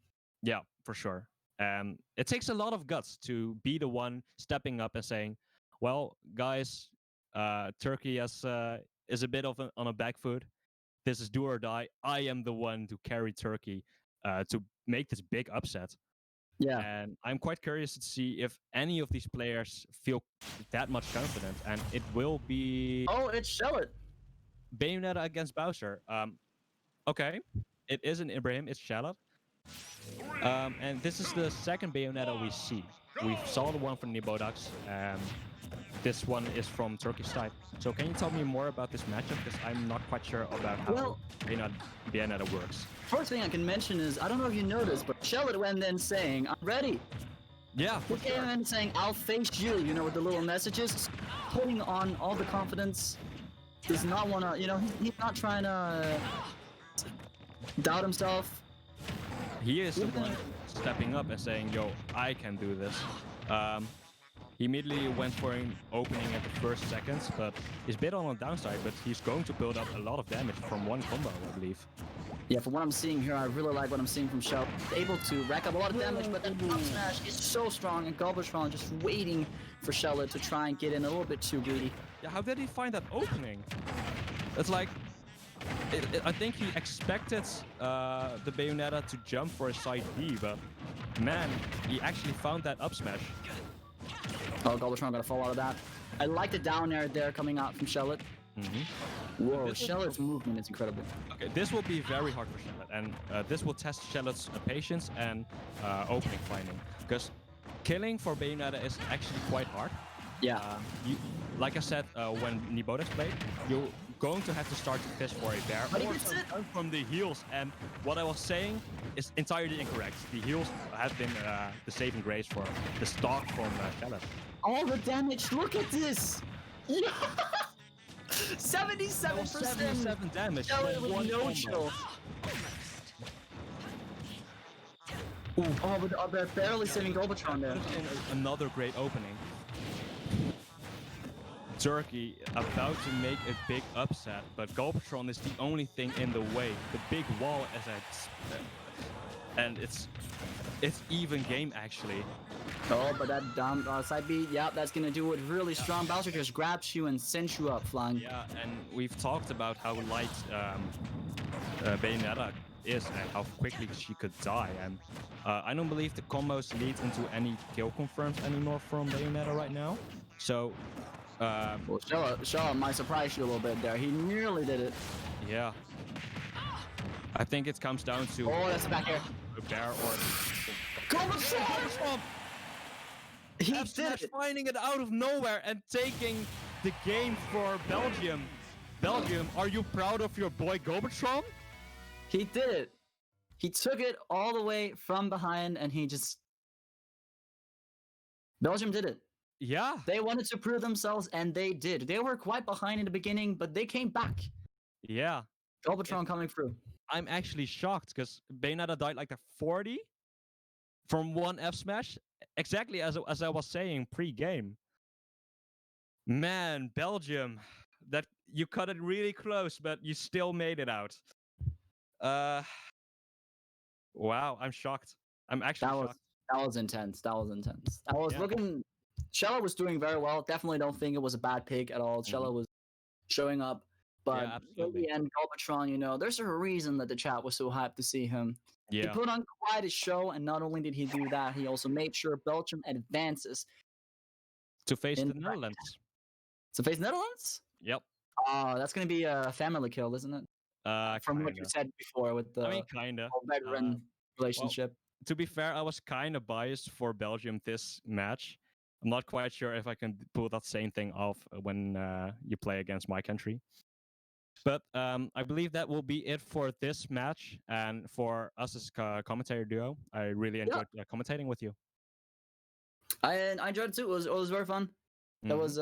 Speaker 1: Yeah, for sure. It takes a lot of guts to be the one stepping up and saying, "Well, guys, Turkey is a bit on a back foot. This is do or die. I am the one to carry Turkey to make this big upset."
Speaker 2: Yeah.
Speaker 1: And I'm quite curious to see if any of these players feel that much confident. And it will be...
Speaker 2: Oh, it's Shellet.
Speaker 1: Bayonetta against Bowser. Okay. It isn't Ibrahim, it's Shellet. And this is the second Bayonetta we see. We saw the one from Nibodax. This one is from Turkish side. So can you tell me more about this matchup? Because I'm not quite sure about how Bayonetta works.
Speaker 2: First thing I can mention is, I don't know if you noticed, but Shellet went in saying, "I'm ready."
Speaker 1: Yeah,
Speaker 2: he came in saying, "I'll face you," with the little messages, putting on all the confidence. Does not want to, he's not trying to doubt himself.
Speaker 1: He is the one stepping up and saying, "Yo, I can do this." He immediately went for an opening at the first seconds, but he's a bit on the downside, but he's going to build up a lot of damage from one combo, I believe.
Speaker 2: Yeah, from what I'm seeing here, I really like what I'm seeing from Shell. Able to rack up a lot of damage, but then up smash is so strong, and Galvatron just waiting for Shellet to try and get in a little bit too greedy.
Speaker 1: Yeah, how did he find that opening? It's like... I think he expected the Bayonetta to jump for a side B, but man, he actually found that up smash.
Speaker 2: Oh, Galvatron gonna fall out of that. I like the down air there coming out from Shellet. Whoa, Shellet's movement is incredible.
Speaker 1: Okay, this will be very hard for Shellet, and this will test Shellet's patience and opening finding. Because killing for Bayonetta is actually quite hard.
Speaker 2: Yeah.
Speaker 1: Like I said, when Nibodax played, you're going to have to start to fish for a bear or from the heals. And what I was saying is entirely incorrect. The heals have been the saving grace for the stock from Shellet.
Speaker 2: All the damage, look at this! 77%!
Speaker 1: 77 damage.
Speaker 2: Shellet with no chill. Oh, but they're barely saving Galvatron there.
Speaker 1: Another great opening. Turkey about to make a big upset, but Galvatron is the only thing in the way. The big wall and it's It's even game actually.
Speaker 2: Oh, but that down side B, yeah, that's gonna do it really strong. Bowser just grabs you and sends you up flying.
Speaker 1: Yeah, and we've talked about how light Bayonetta is and how quickly she could die. And I don't believe the combos lead into any kill confirms anymore from Bayonetta right now. So
Speaker 2: Well, Shella might surprise you a little bit there. He nearly did it.
Speaker 1: yeah, I think it comes down to
Speaker 2: Oh, that's the back air.
Speaker 1: a bear or
Speaker 2: Swamp! He did
Speaker 1: Smash
Speaker 2: it.
Speaker 1: finding it out of nowhere and taking the game for Belgium. Belgium, are you proud of your boy Gobertron?
Speaker 2: He did it. He took it all the way from behind and he just... Belgium did it.
Speaker 1: Yeah.
Speaker 2: They wanted to prove themselves and they did. They were quite behind in the beginning, but they came back.
Speaker 1: Yeah.
Speaker 2: Galvatron coming through.
Speaker 1: I'm actually shocked because Bayonetta died like a 40 from one F smash, exactly as I was saying pre-game. Man, Belgium, that you cut it really close, but you still made it out. Wow, I'm shocked. I'm actually shocked.
Speaker 2: That was intense. That was intense. I was looking. Shella was doing very well. Definitely don't think it was a bad pick at all. Shella was showing up. But in the end, Galvatron, you know, there's a reason that the chat was so hyped to see him.
Speaker 1: Yeah.
Speaker 2: He put on quite a show, and not only did he do that, he also made sure Belgium advances
Speaker 1: to face the Netherlands.
Speaker 2: To face Netherlands?
Speaker 1: Yep.
Speaker 2: Oh, that's going to be a family kill, isn't it? From what you said before with the
Speaker 1: kinda
Speaker 2: veteran relationship.
Speaker 1: Well, to be fair, I was kind of biased for Belgium this match. I'm not quite sure if I can pull that same thing off when you play against my country. But I believe that will be it for this match and for us as a commentator duo. I really enjoyed commentating with you.
Speaker 2: I enjoyed it too. It was very fun. That was